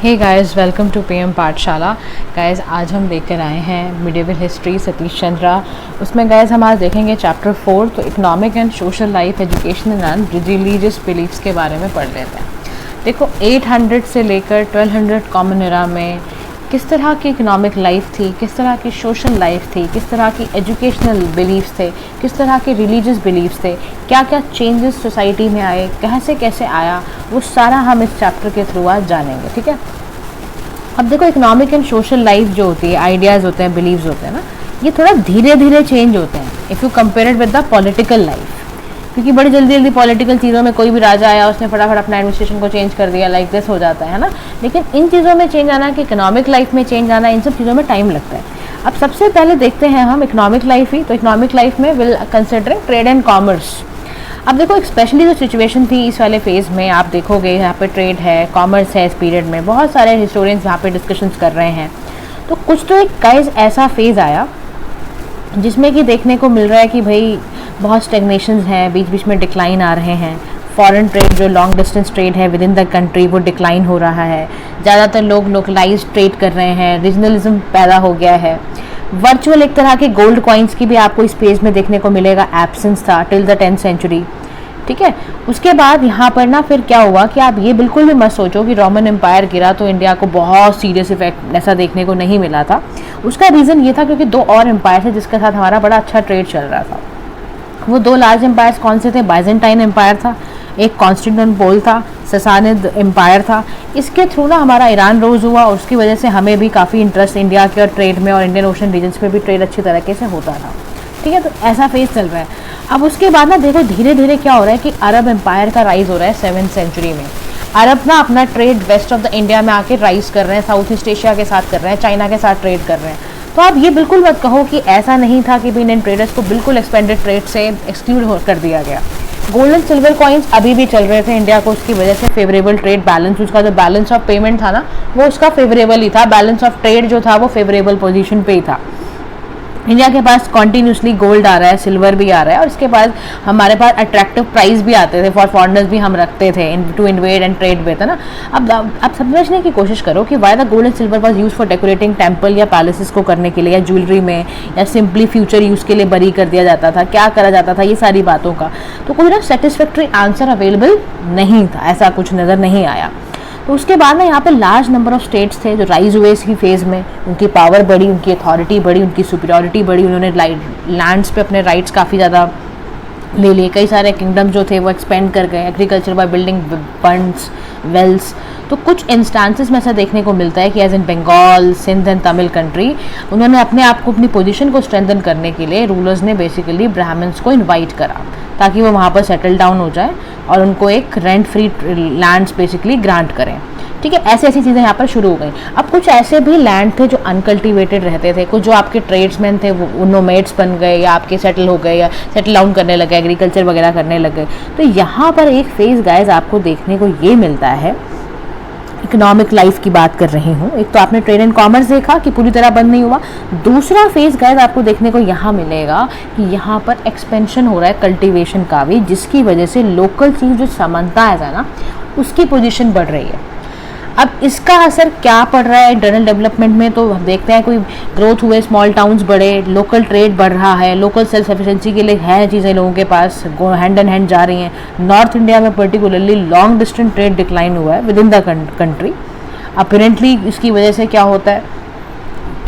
Hey guys, welcome to PM Pathshala. Guys, आज हम लेकर आए हैं मिडिवल हिस्ट्री सतीश चंद्रा। उसमें गाइस हम आज देखेंगे चैप्टर 4, तो economic and social life, educational and religious beliefs के बारे में पढ़ लेते हैं। देखो, 800 से लेकर 1200 कॉमन एरा में किस तरह की इकोनॉमिक लाइफ थी, किस तरह की सोशल लाइफ थी, किस तरह की एजुकेशनल बिलीफ्स थे, किस तरह के रिलीजियस बिलीफ्स थे, क्या क्या चेंजेस सोसाइटी में आए, कैसे कैसे आया, वो सारा हम इस चैप्टर के थ्रू आज जानेंगे। ठीक है। अब देखो, इकोनॉमिक एंड सोशल लाइफ जो होती है, आइडियाज़ होते हैं, बिलीव्स होते हैं ना, ये थोड़ा धीरे धीरे चेंज होते हैं if you compare it with the political life. क्योंकि बड़ी जल्दी जल्दी पॉलिटिकल चीज़ों में कोई भी राजा आया, उसने फटाफट अपना एडमिनिस्ट्रेशन को चेंज कर दिया, लाइक दिस हो जाता है ना। लेकिन इन चीज़ों में चेंज आना, कि इकोनॉमिक लाइफ में चेंज आना, इन सब चीज़ों में टाइम लगता है। अब सबसे पहले देखते हैं हम इकोनॉमिक लाइफ ही। तो इकोनॉमिक लाइफ में will considering trade and commerce. अब देखो, स्पेशली जो सिचुएशन थी इस वाले फेज़ में, आप देखोगे यहाँ पे ट्रेड है, कॉमर्स है, इस पीरियड में बहुत सारे हिस्टोरियंस यहाँ पे डिस्कशंस कर रहे हैं। तो कुछ तो एक गाइस ऐसा फेज़ आया जिसमें कि देखने को मिल रहा है कि भाई बहुत स्टेगनेशंस हैं, बीच बीच में डिक्लाइन आ रहे हैं। फॉरेन ट्रेड, जो लॉन्ग डिस्टेंस ट्रेड है विद इन द कंट्री, वो डिक्लाइन हो रहा है। ज़्यादातर लोग लोकलाइज ट्रेड कर रहे हैं, रीजनलिज्म पैदा हो गया है। वर्चुअल एक तरह के गोल्ड कॉइन्स की भी आपको इस पेज में देखने को मिलेगा, एब्सेंस था टिल द 10th सेंचुरी। ठीक है। उसके बाद यहाँ पर ना फिर क्या हुआ कि आप ये बिल्कुल भी मत सोचो कि रोमन एम्पायर गिरा तो इंडिया को बहुत सीरियस इफेक्ट ऐसा देखने को नहीं मिला था। उसका रीज़न ये था क्योंकि दो और एम्पायर थे जिसके साथ हमारा बड़ा अच्छा ट्रेड चल रहा था। वो दो लार्ज एम्पायर्स कौन से थे? बाइजेंटाइन एम्पायर था, एक कॉन्स्टेंटिनोपल था, ससानिद एम्पायर था। इसके थ्रू ना हमारा ईरान रोज़ हुआ और उसकी वजह से हमें भी काफ़ी इंटरेस्ट इंडिया के और ट्रेड में, और इंडियन ओशन रीजन्स में भी ट्रेड अच्छी तरीके से होता था। ठीक है। तो ऐसा फेज चल रहा है। अब उसके बाद ना देखो, धीरे धीरे क्या हो रहा है कि अरब एम्पायर का राइज हो रहा है 7th सेंचुरी में। अरब ना अपना trade west of the India में आके राइज कर रहे हैं, साउथ ईस्ट एशिया के साथ कर रहे हैं, चाइना के साथ ट्रेड कर रहे हैं। तो आप ये बिल्कुल मत कहो कि ऐसा नहीं था कि भी इंडियन ट्रेडर्स को बिल्कुल एक्सपेंडेड ट्रेड से एक्सक्लूड कर दिया गया। गोल्ड एंड सिल्वर कॉइन्स अभी भी चल रहे थे इंडिया को, उसकी वजह से फेवरेबल ट्रेड बैलेंस, उसका जो बैलेंस ऑफ पेमेंट था ना, वो उसका फेवरेबल ही था। बैलेंस ऑफ ट्रेड जो था वो फेवरेबल पोजीशन पे ही था। इंडिया के पास कॉन्टीन्यूसली गोल्ड आ रहा है, सिल्वर भी आ रहा है, और इसके बाद हमारे पास अट्रैक्टिव प्राइस भी आते थे फॉर फॉरनर्स भी हम रखते थे to invade and trade with, है ना। अब समझने की कोशिश करो कि why the gold and silver was use for decorating temple या पैलेसेस को करने के लिए, या ज्वेलरी में, या सिंपली फ्यूचर यूज़ के लिए बरी कर दिया जाता था, क्या करा जाता था, ये सारी बातों का तो कोई ना सेटिस्फैक्ट्री आंसर अवेलेबल नहीं था, ऐसा कुछ नज़र नहीं आया। तो उसके बाद ना यहाँ पे लार्ज नंबर ऑफ स्टेट्स थे जो राइज हुए इसी फेज़ में। उनकी पावर बढ़ी, उनकी अथॉरिटी बढ़ी, उनकी सुपीरियरिटी बढ़ी, उन्होंने लैंड्स पे अपने राइट्स काफ़ी ज़्यादा ले लिए। कई सारे किंगडम जो थे वो एक्सपेंड कर गए, agriculture by building bunds, wells. तो कुछ इंस्टांसेस में ऐसा देखने को मिलता है कि as in Bengal, Sindh and Tamil country, उन्होंने अपने आप को, अपनी पोजीशन को स्ट्रेंथन करने के लिए रूलर्स ने बेसिकली ब्राह्मण्स को इनवाइट करा ताकि वो वहाँ पर सेटल डाउन हो जाए और उनको एक rent free lands basically grant करें। ठीक है। ऐसी ऐसी चीज़ें यहाँ पर शुरू हो गई। अब कुछ ऐसे भी लैंड थे जो अनकल्टिवेटेड रहते थे, कुछ जो आपके ट्रेड्समैन थे वो नोमैड्स बन गए या आपके सेटल हो गए या सेटल डाउन करने लगे, एग्रीकल्चर वगैरह करने लगे। तो यहाँ पर एक फेज़ गाइस आपको देखने को ये मिलता है। इकोनॉमिक लाइफ की बात कर रही हूँ। एक तो आपने ट्रेड एंड कॉमर्स देखा कि पूरी तरह बंद नहीं हुआ। दूसरा फेज गाइस आपको देखने को यहाँ मिलेगा कि यहाँ पर एक्सपेंशन हो रहा है कल्टीवेशन का भी, जिसकी वजह से लोकल चीज़ जो समानता है ना, उसकी पोजीशन बढ़ रही है। अब इसका असर क्या पड़ रहा है इंटरनल डेवलपमेंट में, तो देखते हैं कोई ग्रोथ हुए, स्मॉल टाउन्स बढ़े, लोकल ट्रेड बढ़ रहा है, लोकल सेल्फ सफिशिएंसी के लिए है चीज़ें लोगों के पास, हैंड एंड हैंड जा रही हैं। नॉर्थ इंडिया में particularly long distance trade decline हुआ है with in the country. Apparently इसकी वजह से क्या होता है,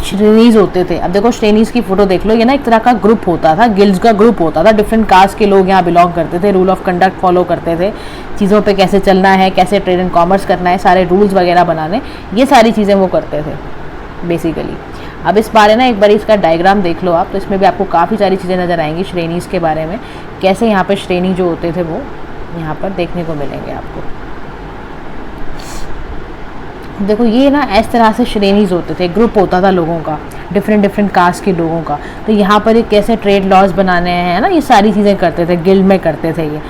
श्रेणीज होते थे। अब देखो, श्रेणीज की फोटो देख लो, ये ना एक तरह का ग्रुप होता था, गिल्ड्स का ग्रुप होता था, डिफरेंट कास्ट के लोग यहाँ बिलोंग करते थे, रूल ऑफ कंडक्ट फॉलो करते थे, चीज़ों पे कैसे चलना है, कैसे ट्रेड एंड कॉमर्स करना है, सारे रूल्स वगैरह बनाने, ये सारी चीज़ें वो करते थे बेसिकली। अब इस बारे ना एक बार इसका डायग्राम देख लो आप, तो इसमें भी आपको काफ़ी सारी चीज़ें नज़र आएंगी श्रेणीज के बारे में, कैसे यहाँ पर श्रेणी जो होते थे वो यहाँ पर देखने को मिलेंगे आपको। देखो, ये ना इस तरह से श्रेणीज होते थे, ग्रुप होता था लोगों का, डिफरेंट कास्ट के लोगों का। तो यहाँ पर एक कैसे ट्रेड लॉज बनाने हैं ना, ये सारी चीज़ें करते थे, गिल्ड में करते थे ये।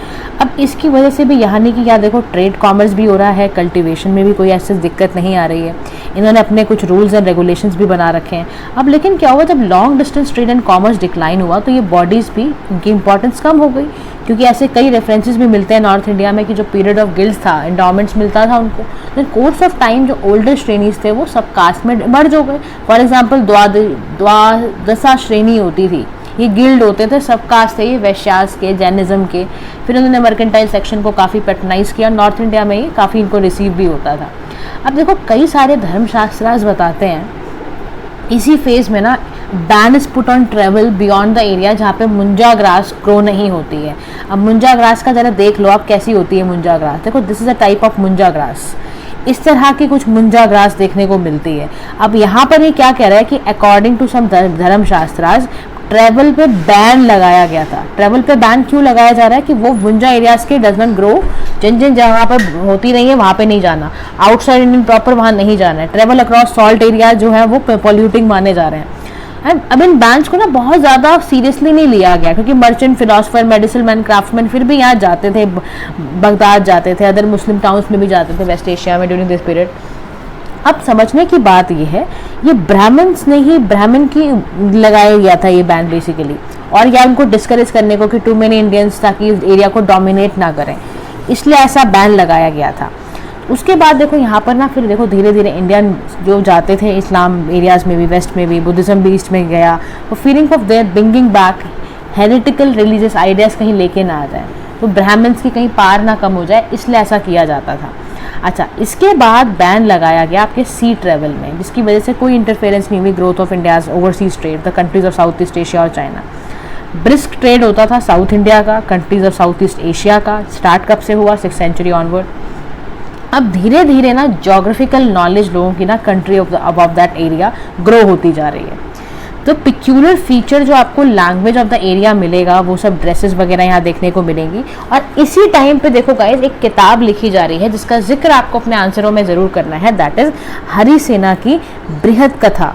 अब इसकी वजह से भी यहाँ नहीं कि क्या, देखो ट्रेड कॉमर्स भी हो रहा है, कल्टीवेशन में भी कोई ऐसी दिक्कत नहीं आ रही है, इन्होंने अपने कुछ रूल्स एंड रेगुलेशंस भी बना रखे हैं। अब लेकिन क्या हुआ, जब long distance trade and commerce decline हुआ तो ये बॉडीज़ भी, उनकी इंपॉर्टेंस कम हो गई, क्योंकि ऐसे कई रेफरेंसेस भी मिलते हैं नॉर्थ इंडिया में कि जो पीरियड ऑफ गिल्ड्स था, इंडोमेंट्स मिलता था उनको, तो कोर्स ऑफ टाइम जो ओल्डर श्रेणीज थे वो सब कास्ट में मर्ज हो गए। फॉर एग्जाम्पल द्वादशा श्रेणी होती थी, ये गिल्ड होते थे, सब कास्ट थे ये, वैश्यास के, जैनिज्म के। फिर उन्होंने मर्केंटाइल सेक्शन को काफ़ी पैटर्नाइज किया, नॉर्थ इंडिया में ही काफ़ी इनको रिसीव भी होता था। अब देखो कई सारे धर्मशास्त्रास बताते हैं इसी फेज में ना ban is put on travel beyond the area जहाँ पे मुंजा ग्रास ग्रो नहीं होती है। अब मुंजा ग्रास का ज़रा देख लो आप कैसी होती है मुंजा ग्रास, देखो this is a type of munja grass, इस तरह की कुछ मुंजा ग्रास देखने को मिलती है। अब यहाँ पर ये क्या कह रहा है कि अकॉर्डिंग टू सम धर्मशास्त्रास ट्रैवल पे बैन लगाया गया था। ट्रैवल पे बैन क्यों लगाया जा रहा है कि वो मुंजा एरियाज के डज नॉट ग्रो, जिन जिन जगह पर होती नहीं है वहाँ पे नहीं जाना, आउटसाइड इंडियन प्रॉपर वहाँ नहीं जाना है, ट्रैवल अक्रॉस सॉल्ट एरिया जो है वो पॉल्यूटिंग माने जा रहे हैं। अब इन बैंस को ना बहुत ज़्यादा सीरियसली नहीं लिया गया क्योंकि merchant, philosopher, medicine man, craftsman फिर भी यहाँ जाते थे, बगदाद जाते थे, अदर मुस्लिम टाउन्स में भी जाते थे वेस्ट एशिया में ड्यूरिंग दिस पीरियड। अब समझने की बात यह है, ये ब्राह्मण्स ने ही ब्राह्मण की लगाया गया था ये बैन बेसिकली, और या उनको डिस्करेज करने को कि टू मेनी इंडियंस ताकि इस एरिया को डोमिनेट ना करें, इसलिए ऐसा बैन लगाया गया था। उसके बाद देखो यहाँ पर ना फिर देखो धीरे धीरे इंडियन जो जाते थे इस्लाम एरियाज में भी, वेस्ट में भी, बुद्धिज़्म भी ईस्ट में गया, तो feeling of there bringing back heretical religious ideas कहीं लेके ना आ जाए, तो ब्राह्मण्स की कहीं पार ना कम हो जाए, इसलिए ऐसा किया जाता था। अच्छा, इसके बाद बैन लगाया गया आपके सी ट्रेवल में, जिसकी वजह से कोई इंटरफेरेंस नहीं हुई growth of India's overseas trade, the countries of south East Asia और चाइना। ब्रिस्क ट्रेड होता था साउथ इंडिया का, countries of south East Asia का, स्टार्ट कब से हुआ 6th सेंचुरी ऑनवर्ड। अब धीरे धीरे ना जोग्राफिकल नॉलेज लोगों की ना country of that area grow होती जा रही है। तो पिक्यूलर फीचर जो आपको लैंग्वेज ऑफ द एरिया मिलेगा वो सब ड्रेसेस वगैरह यहाँ देखने को मिलेंगी। और इसी टाइम पे देखो गाइस एक किताब लिखी जा रही है जिसका जिक्र आपको अपने आंसरों में ज़रूर करना है, दैट इज़ हरिसेना की बृहद कथा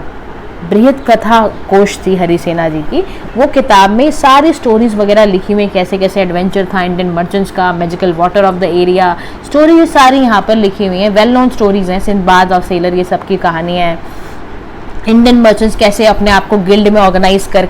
कोश थी हरिसेना जी की। वो किताब में सारी स्टोरीज वगैरह लिखी हुई, कैसे कैसे एडवेंचर था इंडियन मर्चेंट्स का, magical water of the area, story ये सारी यहाँ पर लिखी हुई हैं, वेल नोन स्टोरीज हैं, सिंदबाद और सेलर, ये सब की कहानियाँ हैं। इंडियन मर्चेंट्स कैसे अपने आप को गिल्ड में ऑर्गेनाइज कर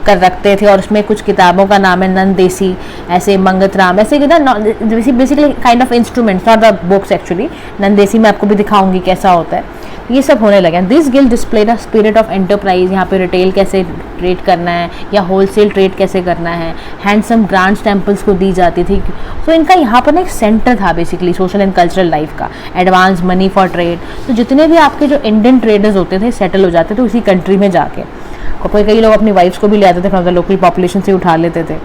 रखते थे, और उसमें कुछ किताबों का नाम है नंदेसी, ऐसे मंगत राम, ऐसे ना basically kind of instruments, not the books actually. नंदेसी मैं आपको भी दिखाऊंगी कैसा होता है, ये सब होने लगे। This guild display the spirit of enterprise, यहाँ पे रिटेल कैसे ट्रेड करना है या होलसेल ट्रेड कैसे करना है, हैंडसम ग्रांट्स टेम्पल्स को दी जाती थी। तो इनका यहाँ पर ना एक सेंटर था basically social and cultural life का, एडवांस मनी फॉर ट्रेड। तो जितने भी आपके जो इंडियन ट्रेडर्स होते थे सेटल हो जाते थे उसी कंट्री में जाके, और कई लोग अपनी वाइफ्स को भी ले आते थे, फ्रॉम द लोकल पॉपुलेशन से उठा लेते थे।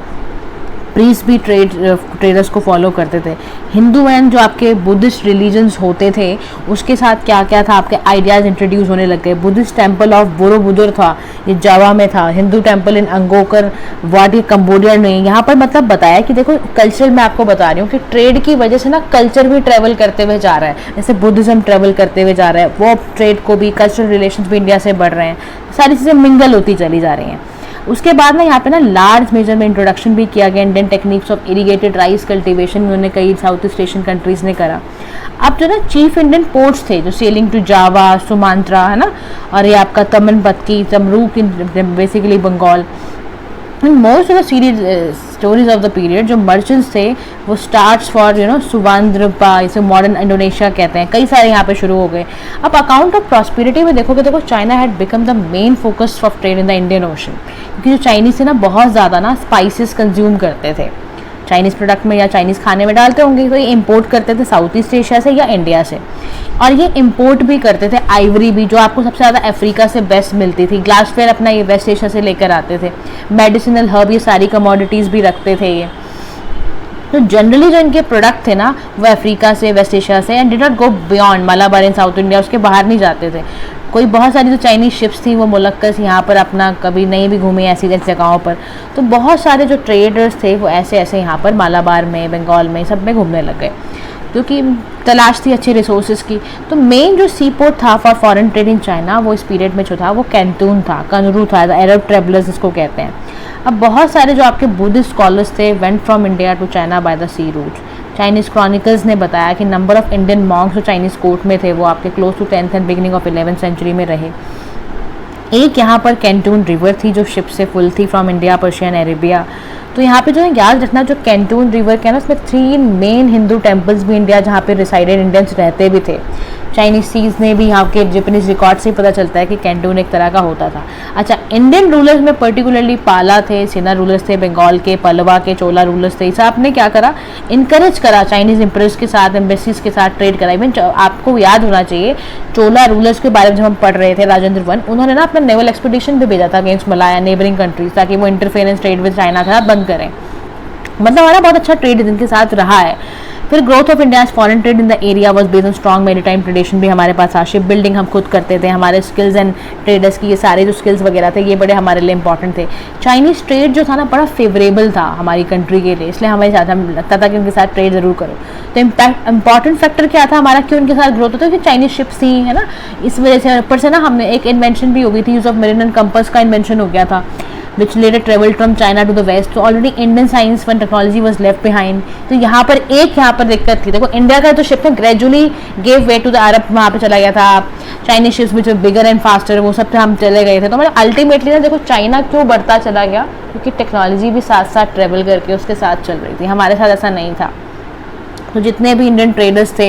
प्रीस्ट भी ट्रेडर्स को फॉलो करते थे। हिंदू एंड जो आपके बुद्धिस्ट रिलीजन्स होते थे उसके साथ क्या क्या था, आपके आइडियाज़ इंट्रोड्यूस होने लग गए। बुद्धिस्ट टेम्पल ऑफ बोरोबुदुर था, ये जावा में था। हिंदू टेम्पल इन अंगोकर वाट, ये कम्बोडिया में। यहाँ पर मतलब बताया कि देखो कल्चर मैं आपको बता रही हूँ कि ट्रेड की वजह से ना कल्चर भी ट्रेवल करते हुए जा रहा है, जैसे बुद्धिज़्म ट्रेवल करते हुए जा रहा है, वो ट्रेड को भी, कल्चरल रिलेशंस भी इंडिया से बढ़ रहे हैं, सारी चीज़ें मिंगल होती चली जा रही हैं। उसके बाद ना यहाँ पे ना लार्ज मेजर में इंट्रोडक्शन भी किया गया Indian techniques of irrigated rice cultivation, उन्होंने कई साउथ ईस्ट एशियन कंट्रीज़ ने करा। अब जो ना चीफ इंडियन पोर्ट्स थे जो सेलिंग टू जावा, सुमात्रा, है ना, और ये आपका तमनपत्की, तमरूक in basically Bengal. Most of the series stories of the period जो मर्चेंट्स थे वो स्टार्ट्स फॉर सुवांद्रपा, इसे मॉडर्न इंडोनेशिया कहते हैं, कई सारे यहाँ पे शुरू हो गए। अब अकाउंट ऑफ प्रॉस्पेरिटी में देखोगे तो China had become the main focus of trade in the Indian ocean, क्योंकि जो चाइनीज थे ना बहुत ज़्यादा ना स्पाइसेस कंज्यूम करते थे, चाइनीज़ प्रोडक्ट में या चाइनीज़ खाने में डालते होंगे, तो ये इंपोर्ट करते थे साउथ ईस्ट एशिया से या इंडिया से। और ये इंपोर्ट भी करते थे आइवरी भी, जो आपको सबसे ज़्यादा अफ्रीका से बेस्ट मिलती थी। ग्लासवेयर अपना ये वेस्ट एशिया से लेकर आते थे। मेडिसिनल हर्ब, ये सारी कमोडिटीज़ भी रखते थे ये। तो जनरली जो इनके प्रोडक्ट थे ना वो अफ्रीका से, वेस्ट एशिया से, and did not go beyond Malabar in south India, उसके बाहर नहीं जाते थे। कोई बहुत सारी जो चाइनीज़ शिप्स थी वो मुलक्कस यहाँ पर अपना कभी नहीं भी घूमे ऐसी जगहों पर, तो बहुत सारे जो ट्रेडर्स थे वो ऐसे ऐसे यहाँ पर मालाबार में, बंगाल में, सब में घूमने लग गए, क्योंकि तलाश थी अच्छे रिसोर्सेज की। तो मेन जो सी पोर्ट था for foreign trade in China वो इस पीरियड में जो था वो कैंटून था, कनरू था, अरब ट्रेवलर्स इसको कहते हैं। अब बहुत सारे जो आपके बुद्धिस्ट स्कॉलर्स थे went from India to China by the sea route. Chinese chronicles ने बताया कि नंबर ऑफ इंडियन मॉन्क्स जो चाइनीज़ कोर्ट में थे वो आपके close to 10th and beginning of 11th century में रहे। एक यहाँ पर कैंटून रिवर थी जो शिप से फुल थी फ्रॉम इंडिया, पर्शियन, अरेबिया। तो यहाँ पे जो है याद रखना, जो कैंटून रिवर के है ना, उसमें 3 मेन हिंदू टेम्पल्स भी इंडिया जहाँ पे रिसाइडेड इंडियंस रहते भी थे। चाइनीज सीज ने भी यहाँ के जापानीज रिकॉर्ड से ही पता चलता है कि कैंटून एक तरह का होता था। अच्छा, इंडियन रूलर्स में पर्टिकुलरली पाला थे, सेना रूलर्स थे, बंगाल के, पलवा के, चोला रूलर्स थे। सब ने क्या करा, इनकरेज करा चाइनीज एम्प्रेस के साथ, एम्बेसीज के साथ ट्रेड करा। इवन आपको याद होना चाहिए, चोला रूलर्स के बारे में जब हम पढ़ रहे थे, राजेंद्र वन, उन्होंने ना अपना नेवल एक्सपीडिशन भी भेजा था अगेंस्ट मलाया नेबरिंग कंट्रीज, ताकि वो इंटरफेरेंस ट्रेड विद चाइना का बंद करें। मतलब हमारा बहुत अच्छा ट्रेड इनके साथ रहा है। फिर growth of India foreign trade in the area was based on strong maritime tradition भी हमारे पास था। शिप बिल्डिंग हम खुद करते थे, हमारे स्किल्स एंड ट्रेडर्स की ये सारे जो स्किल्स वगैरह थे ये बड़े हमारे लिए इंपॉर्टेंट थे। चाइनीज ट्रेड जो था ना बड़ा फेवरेबल था हमारी कंट्री के लिए, इसलिए हमें ज़्यादा लगता था कि उनके साथ ट्रेड जरूर करो। तो इंपॉर्टेंट फैक्टर क्या था हमारा, क्यों उनके साथ ग्रोथ होता है, क्योंकि चाइनीज शिप्स थी, है ना, इस वजह से। ऊपर से ना हमने एक इन्वेंशन भी हो गई थी, use of marine and compass का इन्वेंशन हो गया था, which later traveled from China to the west. तो already Indian science and technology was left behind. तो यहाँ पर दिक्कत थी। देखो इंडिया का तो शिप में gradually gave way to the Arab, वहाँ पे चला गया था। Chinese ships which bigger and faster, वो सब पे हम चले गए थे। तो मतलब अल्टीमेटली ना देखो चाइना क्यों बढ़ता चला गया, क्योंकि टेक्नोलॉजी भी साथ साथ ट्रेवल करके उसके साथ चल रही थी। हमारे साथ ऐसा नहीं था। तो जितने भी इंडियन ट्रेडर्स थे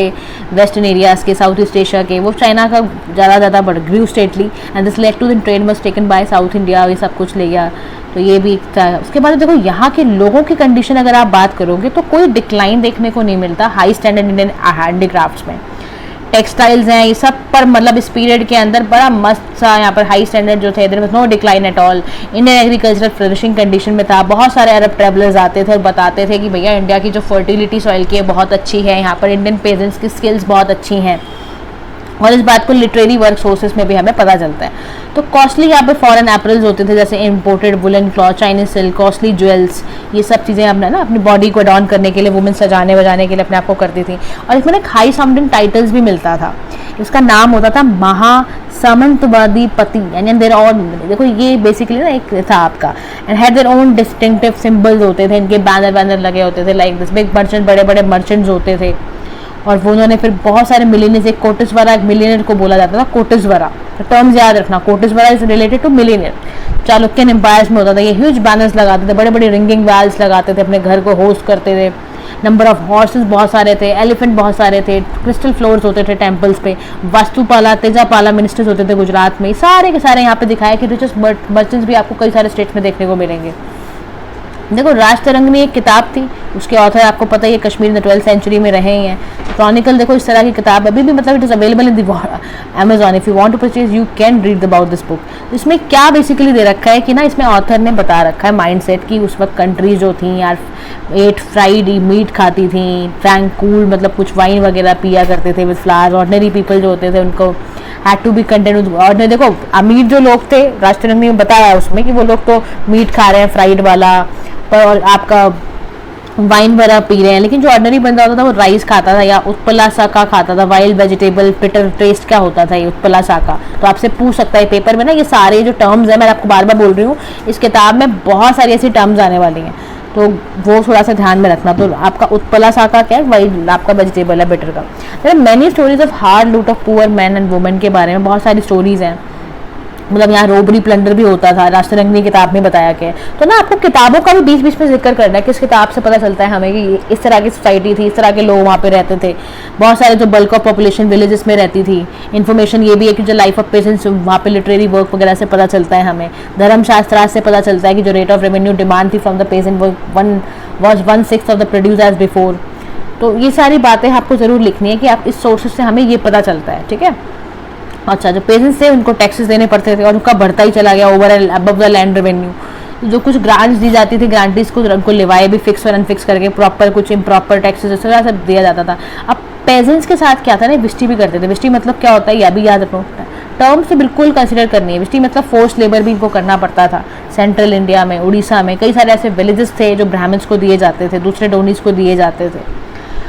वेस्टर्न एरियाज़ के, साउथ ईस्ट एशिया के, वो चाइना का ज़्यादा बढ़ grew steadily, and this led to the trade was taken by South India, ये सब कुछ ले गया। तो ये भी था। उसके बाद देखो यहाँ के लोगों की कंडीशन अगर आप बात करोगे तो कोई डिक्लाइन देखने को नहीं मिलता हाई स्टैंडर्ड इंडियन हैंडीक्राफ्ट्स में। टेक्सटाइल्स हैं ये सब पर, मतलब इस पीरियड के अंदर बड़ा मस्त सा यहाँ पर हाई स्टैंडर्ड जो थे, there was no decline at all. Indian agricultural flourishing condition में था। बहुत सारे अरब ट्रैवलर्स आते थे और बताते थे कि भैया इंडिया की जो फर्टिलिटी सॉइल की है बहुत अच्छी है, यहाँ पर इंडियन पेजेंट्स की स्किल्स बहुत अच्छी हैं। और इस बात को लिटरेरी वर्क सोर्सेज में भी हमें पता चलता है। तो कॉस्टली यहाँ पे फॉरेन एपरल्स होते थे, जैसे imported woollen cloth, Chinese silk, costly jewels, ये सब चीज़ें अपने ना अपनी बॉडी को अडॉर्न करने के लिए वुमेन सजाने बजाने के लिए अपने आप को करती थी। और इसमें एक हाई साउंडिंग टाइटल्स भी मिलता था। इसका नाम होता था महासामंतवादी पति, यानी देयर और देखो ये बेसिकली ना एक था आपका, and had their own distinctive symbols होते थे, इनके बैनर लगे होते थे लाइक दिस। बिग मर्चेंट, बड़े बड़े मर्चेंट्स होते थे। और वो उन्होंने फिर बहुत सारे मिलीनियर्स, एक कोटिसवरा, एक मिलीनियर को बोला जाता था कोटिसवरा। तो टर्म्स याद रखना, koteshwara is related to millionaire. Chalukyan empires में होता था ये, ह्यूज बैनर्स लगाते थे, बड़े बड़े रिंगिंग बेल्स लगाते थे, अपने घर को होस्ट करते थे। नंबर ऑफ हॉर्सेस बहुत सारे थे, एलिफेंट बहुत सारे थे, क्रिस्टल फ्लोर्स होते थे टेम्पल्स पे, वास्तुपाला, तेजापाला मिनिस्टर्स होते थे गुजरात में। सारे के सारे यहाँ पे दिखाया कि रिचेस्ट मर्चेंट्स भी आपको कई सारे स्टेट्स में देखने को मिलेंगे। देखो राजतरंगिणी एक किताब थी, उसके ऑथर आपको पता ही है कश्मीर में 12th सेंचुरी में रहे ही हैं। क्रॉनिकल देखो इस तरह की किताब अभी भी, मतलब it is available in the Amazon, if you want to purchase you can read about this book. इसमें क्या बेसिकली दे रखा है कि ना, इसमें ऑथर ने बता रखा है माइंडसेट की उस वक्त कंट्रीज जो थी यार, 8 फ्राइड मीट खाती थी, फ्रैंक कूल, मतलब कुछ वाइन वगैरह पिया करते थे विद फ्लावर्स। ऑर्डिनरी पीपल जो होते थे उनको had to be content with ordinary. देखो अमीर जो लोग थे, राजतरंगिणी में बताया उसमें कि वो लोग तो मीट खा रहे हैं फ्राइड वाला, और आपका वाइन वगैरह पी रहे हैं, लेकिन जो ऑर्डिनरी बंदा होता था वो राइस खाता था या उत्पला साका खाता था, वाइल्ड वेजिटेबल, पिटर टेस्ट क्या होता था ये उत्पला साका। तो आपसे पूछ सकता है पेपर में ना, ये सारे जो टर्म्स हैं मैं आपको बार बार बोल रही हूँ, इस किताब में बहुत सारी ऐसी टर्म्स आने वाली हैं, तो वो थोड़ा सा ध्यान में रखना। तो आपका उत्पला साका क्या है, वाइल्ड आपका वेजिटेबल है बिटर का। मैनी स्टोरीज ऑफ हार्ड लूट of poor man and women के बारे में बहुत सारी स्टोरीज हैं। मतलब यहाँ रोबरी प्लंडर भी होता था, राजतरंगिणी किताब में बताया गया। तो ना आपको किताबों का भी बीच बीच में जिक्र करना है, किस किताब से पता चलता है हमें कि इस तरह की सोसाइटी थी, इस तरह के लोग वहाँ पे रहते थे। बहुत सारे जो बल्क ऑफ पॉपुलेशन विलेजेस में रहती थी। इन्फॉर्मेशन ये भी है कि जो लाइफ ऑफ पेशेंट्स वहाँ पे लिटरेरी वर्क वगैरह से पता चलता है हमें। धर्मशास्त्र से पता चलता है कि जो रेट ऑफ रेवेन्यू डिमांड थी from the patient was 1/6 of the produce as before. तो ये सारी बातें आपको जरूर लिखनी है कि आप इस सोर्सेज से हमें ये पता चलता है, ठीक है। अच्छा, जो पेजेंट्स थे उनको टैक्सेस देने पड़ते थे और उनका बढ़ता ही चला गया over and above the land revenue. जो कुछ ग्रांट्स दी जाती थी, ग्रांटीज को उनको लिवाए भी फिक्स और अनफिक्स करके प्रॉपर कुछ इम्प्रॉपर टैक्सेस इस तरह सब दिया जाता था। अब पेजेंट्स के साथ क्या था ना, विष्टी भी करते थे। विष्टी मतलब क्या होता है यह भी याद रखो, टर्म से बिल्कुल कंसिडर करनी है। विष्टी मतलब फोर्स लेबर भी इनको करना पड़ता था। सेंट्रल इंडिया में, उड़ीसा में कई सारे ऐसे विलेजेस थे जो ब्राह्मण्स को दिए जाते थे, दूसरे डोनीज को दिए जाते थे।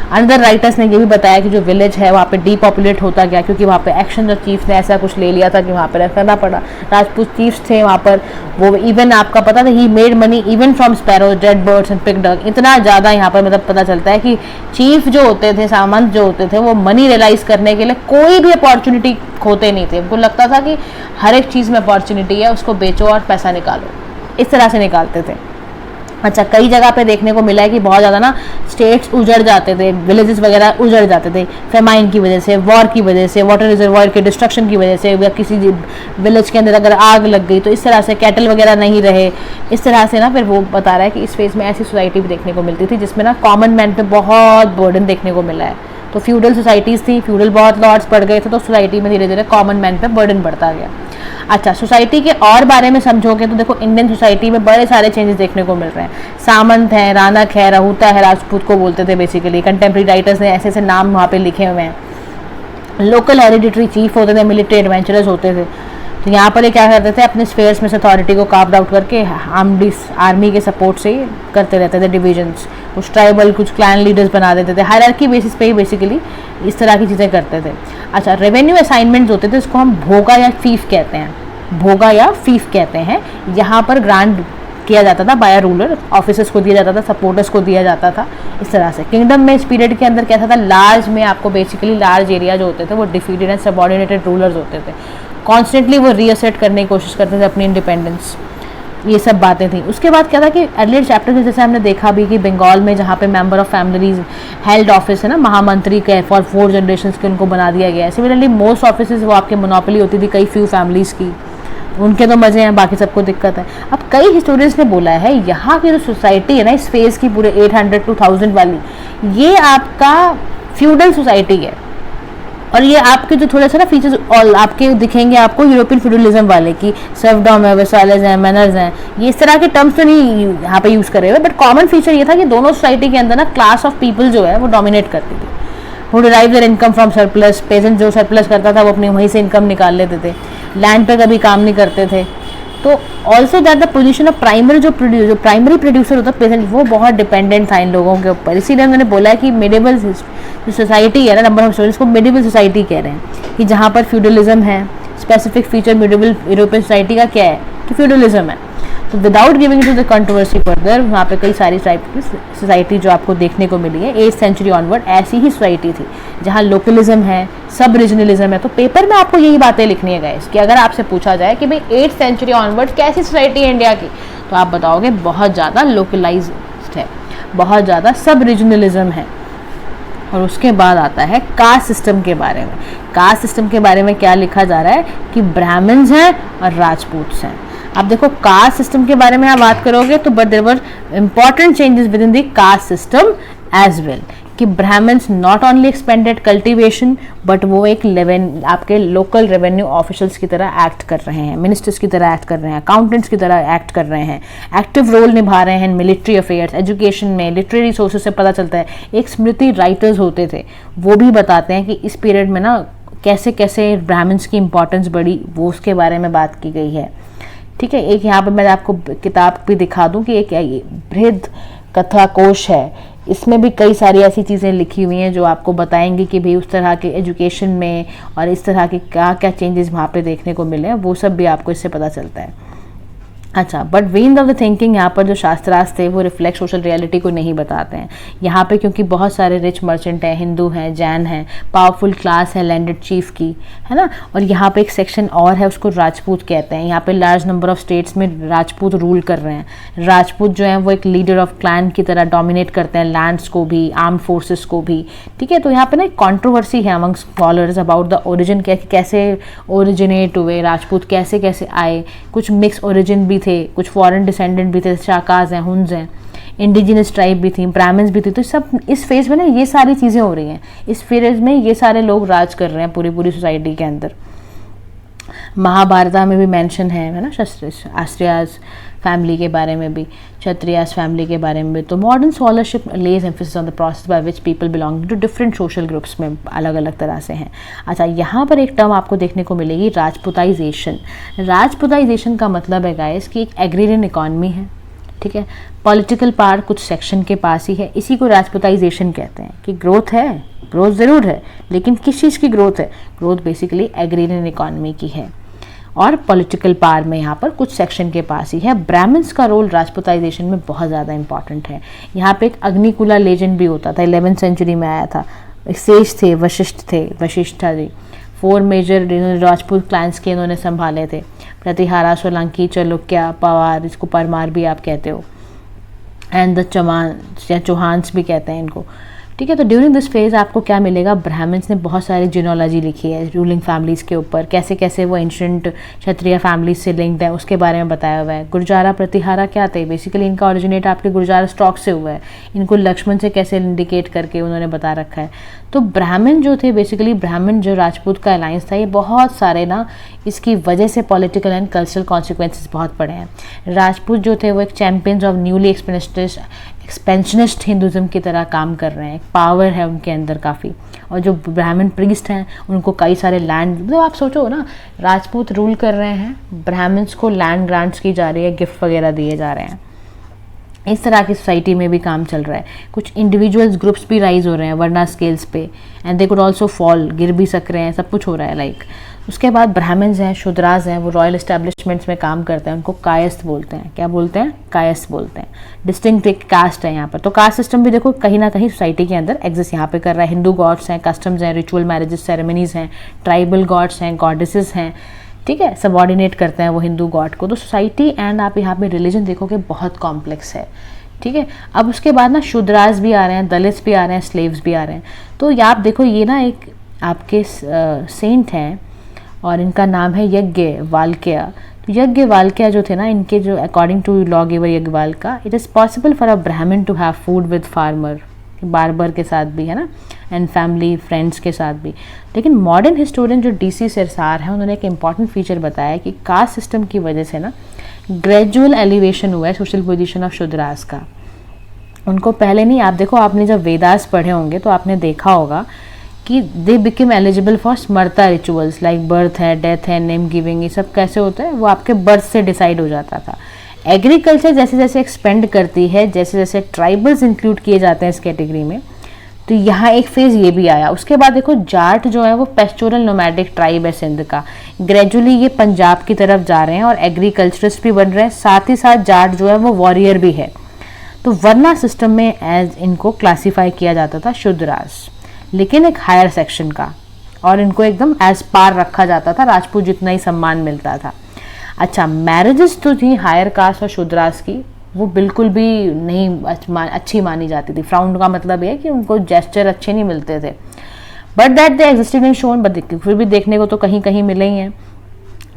अनदर राइटर्स ने ये भी बताया कि जो विलेज है वहाँ पे डीपॉपुलेट होता गया, क्योंकि वहाँ पे एक्शन जो चीफ ने ऐसा कुछ ले लिया था कि वहाँ पे रहना पड़ा। राजपूत चीफ्स थे वहाँ पर, वो इवन आपका पता था ही made money even from sparrow, dead birds and pig dug. इतना ज़्यादा यहाँ पर मतलब पता चलता है कि चीफ जो होते थे, सामंत जो होते थे, वो मनी रियलाइज करने के लिए कोई भी अपॉर्चुनिटी खोते नहीं थे। उनको लगता था कि हर एक चीज़ में अपॉर्चुनिटी है, उसको बेचो और पैसा निकालो, इस तरह से निकालते थे। अच्छा, कई जगह पे देखने को मिला है कि बहुत ज़्यादा ना स्टेट्स उजड़ जाते थे, विलेजेस वगैरह उजड़ जाते थे फेमाइन की वजह से, वॉर की वजह से, वाटर रिजर्वायर के डिस्ट्रक्शन की वजह से, या किसी विलेज के अंदर अगर आग लग गई तो इस तरह से कैटल वगैरह नहीं रहे, इस तरह से ना फिर वो बता रहा है कि इस फेज में ऐसी सोसाइटी भी देखने को मिलती थी जिसमें ना कॉमन मैन पे बहुत बर्डन देखने को मिला है। तो फ्यूडल सोसाइटीज़ थी, फ्यूडल बहुत लॉर्ड्स बढ़ गए थे, तो सोसाइटी में धीरे धीरे कॉमन मैन पे बर्डन बढ़ता गया। अच्छा, सोसाइटी के और बारे में समझोगे तो देखो इंडियन सोसाइटी में बड़े सारे चेंजेस देखने को मिल रहे हैं। सामंत है, रानक है, रहूता है, राजपूत को बोलते थे बेसिकली। कंटेम्प्रेरी राइटर्स ने ऐसे ऐसे नाम वहाँ पे लिखे हुए हैं। लोकल हेरिडिटरी चीफ होते थे, मिलिट्री एडवेंचरर्स होते थे। तो यहाँ पर ये क्या करते थे, अपने स्फेयर्स में से अथॉरिटी को कार्व आउट करके आर्मी के सपोर्ट से करते रहते थे डिविजन्स। कुछ ट्राइबल, कुछ क्लैन लीडर्स बना देते थे, हायरार्की बेसिस पे ही बेसिकली इस तरह की चीज़ें करते थे। अच्छा, रेवेन्यू असाइनमेंट्स होते थे, इसको हम भोगा या फीफ कहते हैं। भोगा या फीफ कहते हैं। यहाँ पर ग्रांट किया जाता था बाय रूलर, ऑफिसर्स को दिया जाता था, सपोर्टर्स को दिया जाता था, इस तरह से। किंगडम में इस पीरियड के अंदर कैसा था, लार्ज में आपको बेसिकली लार्ज एरिया जो होते थे वो डिफीटेड एंड सबऑर्डिनेटेड रूलर्स होते थे। कॉन्स्टेंटली वो रीअसेट करने की कोशिश करते थे अपनी इंडिपेंडेंस, ये सब बातें थी। उसके बाद क्या था कि अर्लियर चैप्टर में जैसे हमने देखा भी कि बंगाल में जहाँ पे member of families held office है ना, महामंत्री के फॉर 4 जनरेशंस के उनको बना दिया गया है। सिमिलरली मोस्ट ऑफिसेज वो आपके मोनोपोली होती थी कई फ्यू फैमिलीज़ की, उनके तो मज़े हैं, बाकी सबको दिक्कत है। अब कई हिस्टोरियंस ने बोला है यहाँ की जो सोसाइटी है ना, इस फेज़ की पूरे 800 to 1000 वाली, ये आपका फ्यूडल सोसाइटी है। और ये आपके जो थोड़े से ना फीचर्स और आपके दिखेंगे आपको यूरोपियन फ्यूडलिज्म वाले की, सर्फडम है, वेसालेज हैं, मैनर्स हैं, ये इस तरह के टर्म्स तो नहीं यहाँ पे यूज़ करे हुए, बट कॉमन फीचर ये था कि दोनों सोसाइटी के अंदर ना क्लास ऑफ पीपल जो है वो डोमिनेट करती थी। वो derive their income from surplus, peasant जो सरप्लस करता था वो अपनी वहीं से इनकम निकाल लेते थे, लैंड पे कभी काम नहीं करते थे। तो also that the position of primary जो प्राइमरी प्रोड्यूसर होता है पेजेंट, वो बहुत डिपेंडेंट था इन लोगों के ऊपर। इसीलिए उन्होंने बोला है कि मेडिवल जो सोसाइटी है ना, नंबर ऑफ स्टोरीज को मेडिवल सोसाइटी कह रहे हैं, कि जहाँ पर फ्यूडलिज्म है। Specific feature medieval European society का क्या है कि फ्यूडलिज्म है। तो without giving to the controversy further, वहाँ पे कई सारी टाइप की सोसाइटी जो आपको देखने को मिली है 8th सेंचुरी ऑनवर्ड ऐसी ही सोसाइटी थी जहाँ लोकलिज्म है, सब रीजनलिज्म है। तो पेपर में आपको यही बातें लिखनी है गाइस कि अगर आपसे पूछा जाए कि भाई 8th सेंचुरी ऑनवर्ड कैसी सोसाइटी है इंडिया की, तो आप बताओगे बहुत ज़्यादा लोकलाइज्ड है, बहुत ज़्यादा सब रीजनलिज्म है। और उसके बाद आता है कास्ट सिस्टम के बारे में। कास्ट सिस्टम के बारे में क्या लिखा जा रहा है कि ब्राह्मण्स हैं और राजपूत्स हैं। अब देखो कास्ट सिस्टम के बारे में आप बात करोगे तो but there were important changes within the caste system as well, कि Brahmins not only expanded cultivation but वो एक आपके लोकल रेवेन्यू ऑफिशियल्स की तरह एक्ट कर रहे हैं, मिनिस्टर्स की तरह एक्ट कर रहे हैं, अकाउंटेंट्स की तरह एक्ट कर रहे हैं, एक्टिव रोल निभा रहे हैं मिलिट्री अफेयर्स, एजुकेशन में। लिटरेरी सोर्सेज से पता चलता है, एक स्मृति राइटर्स होते थे, वो भी बताते हैं कि इस पीरियड में ना कैसे कैसे ब्राह्मण्स की इंपॉर्टेंस बढ़ी, वो उसके बारे में बात की गई है। ठीक है, एक यहाँ पर मैं आपको किताब भी दिखा दूँ कि एक बृहद कथा कोश है, इसमें भी कई सारी ऐसी चीज़ें लिखी हुई हैं जो आपको बताएंगी कि भाई उस तरह के एजुकेशन में और इस तरह के क्या क्या चेंजेस वहाँ पे देखने को मिले हैं, वो सब भी आपको इससे पता चलता है। अच्छा, but when of the thinking, यहाँ पर जो शास्त्रार्थ थे वो रिफ्लेक्ट सोशल रियलिटी को नहीं बताते हैं यहाँ पे, क्योंकि बहुत सारे रिच मर्चेंट हैं, हिंदू हैं, जैन हैं, पावरफुल क्लास है लैंडेड चीफ की, है ना। और यहाँ पे एक सेक्शन और है, उसको राजपूत कहते हैं। यहाँ पे लार्ज नंबर ऑफ स्टेट्स में राजपूत रूल कर रहे हैं। राजपूत जो है वो एक लीडर ऑफ क्लैन की तरह डोमिनेट करते हैं लैंड्स को भी, आर्म फोर्सेस को भी। ठीक है, तो यहाँ पे ना एक कॉन्ट्रोवर्सी है among scholars about the origin, कैसे ओरिजिनेट हुए राजपूत, कैसे कैसे आए। कुछ मिक्स ओरिजिन भी थे, कुछ फॉरेन डिसेंडेंट भी थे, शाकाज हैं, हुन्स हैं, इंडिजिनस ट्राइब भी थी, ब्राह्मण्स भी थी। तो सब इस फेज में ना ये सारी चीज़ें हो रही हैं, इस फेज में ये सारे लोग राज कर रहे हैं पूरी सोसाइटी के अंदर। महाभारत में भी मेंशन है ना, आस्ट्रियाज फैमिली के बारे में भी, क्षत्रियास फैमिली के बारे में भी। तो modern scholarship lays emphasis on the process by which people belonging to different social groups में अलग अलग तरह से हैं। अच्छा, यहाँ पर एक टर्म आपको देखने को मिलेगी, राजपुताइजेशन। राजपुताइजेशन का मतलब है गाइस कि एक एग्रीरियन इकॉनमी है, ठीक है, पॉलिटिकल पावर कुछ सेक्शन के पास ही है, इसी को राजपुताइजेशन कहते हैं। कि ग्रोथ है, ग्रोथ ज़रूर है, लेकिन किस चीज़ की ग्रोथ है? ग्रोथ बेसिकली एग्रीरियन इकॉनमी की है, और पॉलिटिकल पावर में यहाँ पर कुछ सेक्शन के पास ही है। ब्राह्मण्स का रोल राजपुताइजेशन में बहुत ज़्यादा इंपॉर्टेंट है। यहाँ पे एक अग्निकुला लेजेंड भी होता था, 11th सेंचुरी में आया था। एक सेज थे, वशिष्ठा जी। 4 मेजर राजपूत क्लान्स के इन्होंने संभाले थे, प्रतिहारा, सोलंकी, चालुक्य, पवार, इसको परमार भी आप कहते हो। एंड द चौहान या चौहान्स भी कहते हैं इनको, ठीक है। तो ड्यूरिंग दिस फेज आपको क्या मिलेगा, ब्राह्मण्स ने बहुत सारी जिनोलॉजी लिखी है रूलिंग फैमिलीज़ के ऊपर, कैसे कैसे वो एंशंट क्षत्रिय फैमिलीज से लिंक्ड है उसके बारे में बताया हुआ है। गुर्जारा प्रतिहारा क्या थे, बेसिकली इनका ओरिजिनेट आपके गुर्जारा स्टॉक से हुआ है, इनको लक्ष्मण से कैसे इंडिकेट करके उन्होंने बता रखा है। तो ब्राह्मण जो थे, बेसिकली ब्राह्मण जो राजपूत का अलायंस था, ये बहुत सारे ना इसकी वजह से पॉलिटिकल एंड कल्चरल कॉन्सिक्वेंसेस बहुत पड़े हैं। राजपूत जो थे वो एक champions of newly expansionist Hinduism की तरह काम कर रहे हैं, पावर है उनके अंदर काफ़ी। और जो ब्राह्मण प्रीस्ट हैं उनको कई सारे लैंड, मतलब आप सोचो ना, राजपूत रूल कर रहे हैं, ब्राह्मण्स को लैंड ग्रांट्स की जा रही है, गिफ्ट वगैरह दिए जा रहे हैं, इस तरह की सोसाइटी में भी काम चल रहा है। कुछ इंडिविजुअल्स ग्रुप्स भी राइज हो रहे हैं वर्ना स्केल्स पे, and they could also fall, गिर भी सक रहे हैं, सब कुछ हो रहा है लाइक। उसके बाद ब्राह्मण्स हैं, शूद्रास हैं, वो रॉयल एस्टेब्लिशमेंट्स में काम करते हैं, उनको कायस्थ बोलते हैं। क्या बोलते हैं? कायस्थ बोलते हैं। डिस्टिंक्ट एक कास्ट है यहाँ पर। तो कास्ट सिस्टम भी देखो कहीं ना कहीं सोसाइटी के अंदर एग्जिस्ट यहाँ पे कर रहा है। हिंदू गॉड्स हैं, कस्टम्स हैं, रिचुअल मैरिजेस सेरेमनीज हैं, ट्राइबल गॉड्स हैं, गॉडेसेस हैं, ठीक है, सबॉर्डिनेट करते हैं वो हिंदू गॉड को। तो सोसाइटी एंड आप यहाँ पे रिलीजन देखोगे बहुत कॉम्प्लेक्स है, ठीक है। अब उसके बाद ना शूद्रास भी आ रहे हैं, दलित्स भी आ रहे हैं, स्लेव्स भी आ रहे हैं। तो ये आप देखो, ये ना एक आपके सेंट हैं और इनका नाम है यज्ञ वाल्क्य। तो यज्ञ वाल्क्य जो थे ना, इनके जो according to law giver Yajnavalkya, it is possible for a Brahmin to have food with farmer, barber के साथ भी है ना, एंड फैमिली फ्रेंड्स के साथ भी। लेकिन मॉडर्न हिस्टोरियन जो DC सिरसार है, उन्होंने एक इंपॉर्टेंट फीचर बताया कि कास्ट सिस्टम की वजह से ना ग्रेजुअल एलिवेशन हुआ है सोशल पोजीशन ऑफ शूद्रास का। उनको पहले नहीं, आप देखो, आपने जब वेदास पढ़े होंगे तो आपने देखा होगा कि they became eligible for Smarta rituals like birth है, डेथ है, नेम गिविंग, ये सब कैसे होता है, वो आपके बर्थ से डिसाइड हो जाता था। एग्रीकल्चर जैसे जैसे एक्सपेंड करती है, जैसे जैसे ट्राइबल्स इंक्लूड किए जाते हैं इस कैटेगरी में, तो यहाँ एक फेज़ ये भी आया। उसके बाद देखो जाट जो है वो पेस्टोरल नोमैडिक ट्राइब है सिंध का, ग्रेजुअली ये पंजाब की तरफ जा रहे हैं और एग्रीकल्चरिस्ट भी बन रहे हैं, साथ ही साथ जाट जो है वो वॉरियर भी है। तो वर्ना सिस्टम में एज इनको क्लासीफाई किया जाता था शूद्रास, लेकिन एक हायर सेक्शन का, और इनको एकदम एज पार रखा जाता था, राजपूत जितना ही सम्मान मिलता था। अच्छा, मैरिजेस तो थी हायर कास्ट और शूद्रास की, वो बिल्कुल भी नहीं अच्छी मानी जाती थी। फ्राउंड का मतलब ये है कि उनको जेस्चर अच्छे नहीं मिलते थे, but that they existed in shown, but फिर भी देखने को तो कहीं कहीं मिले ही हैं।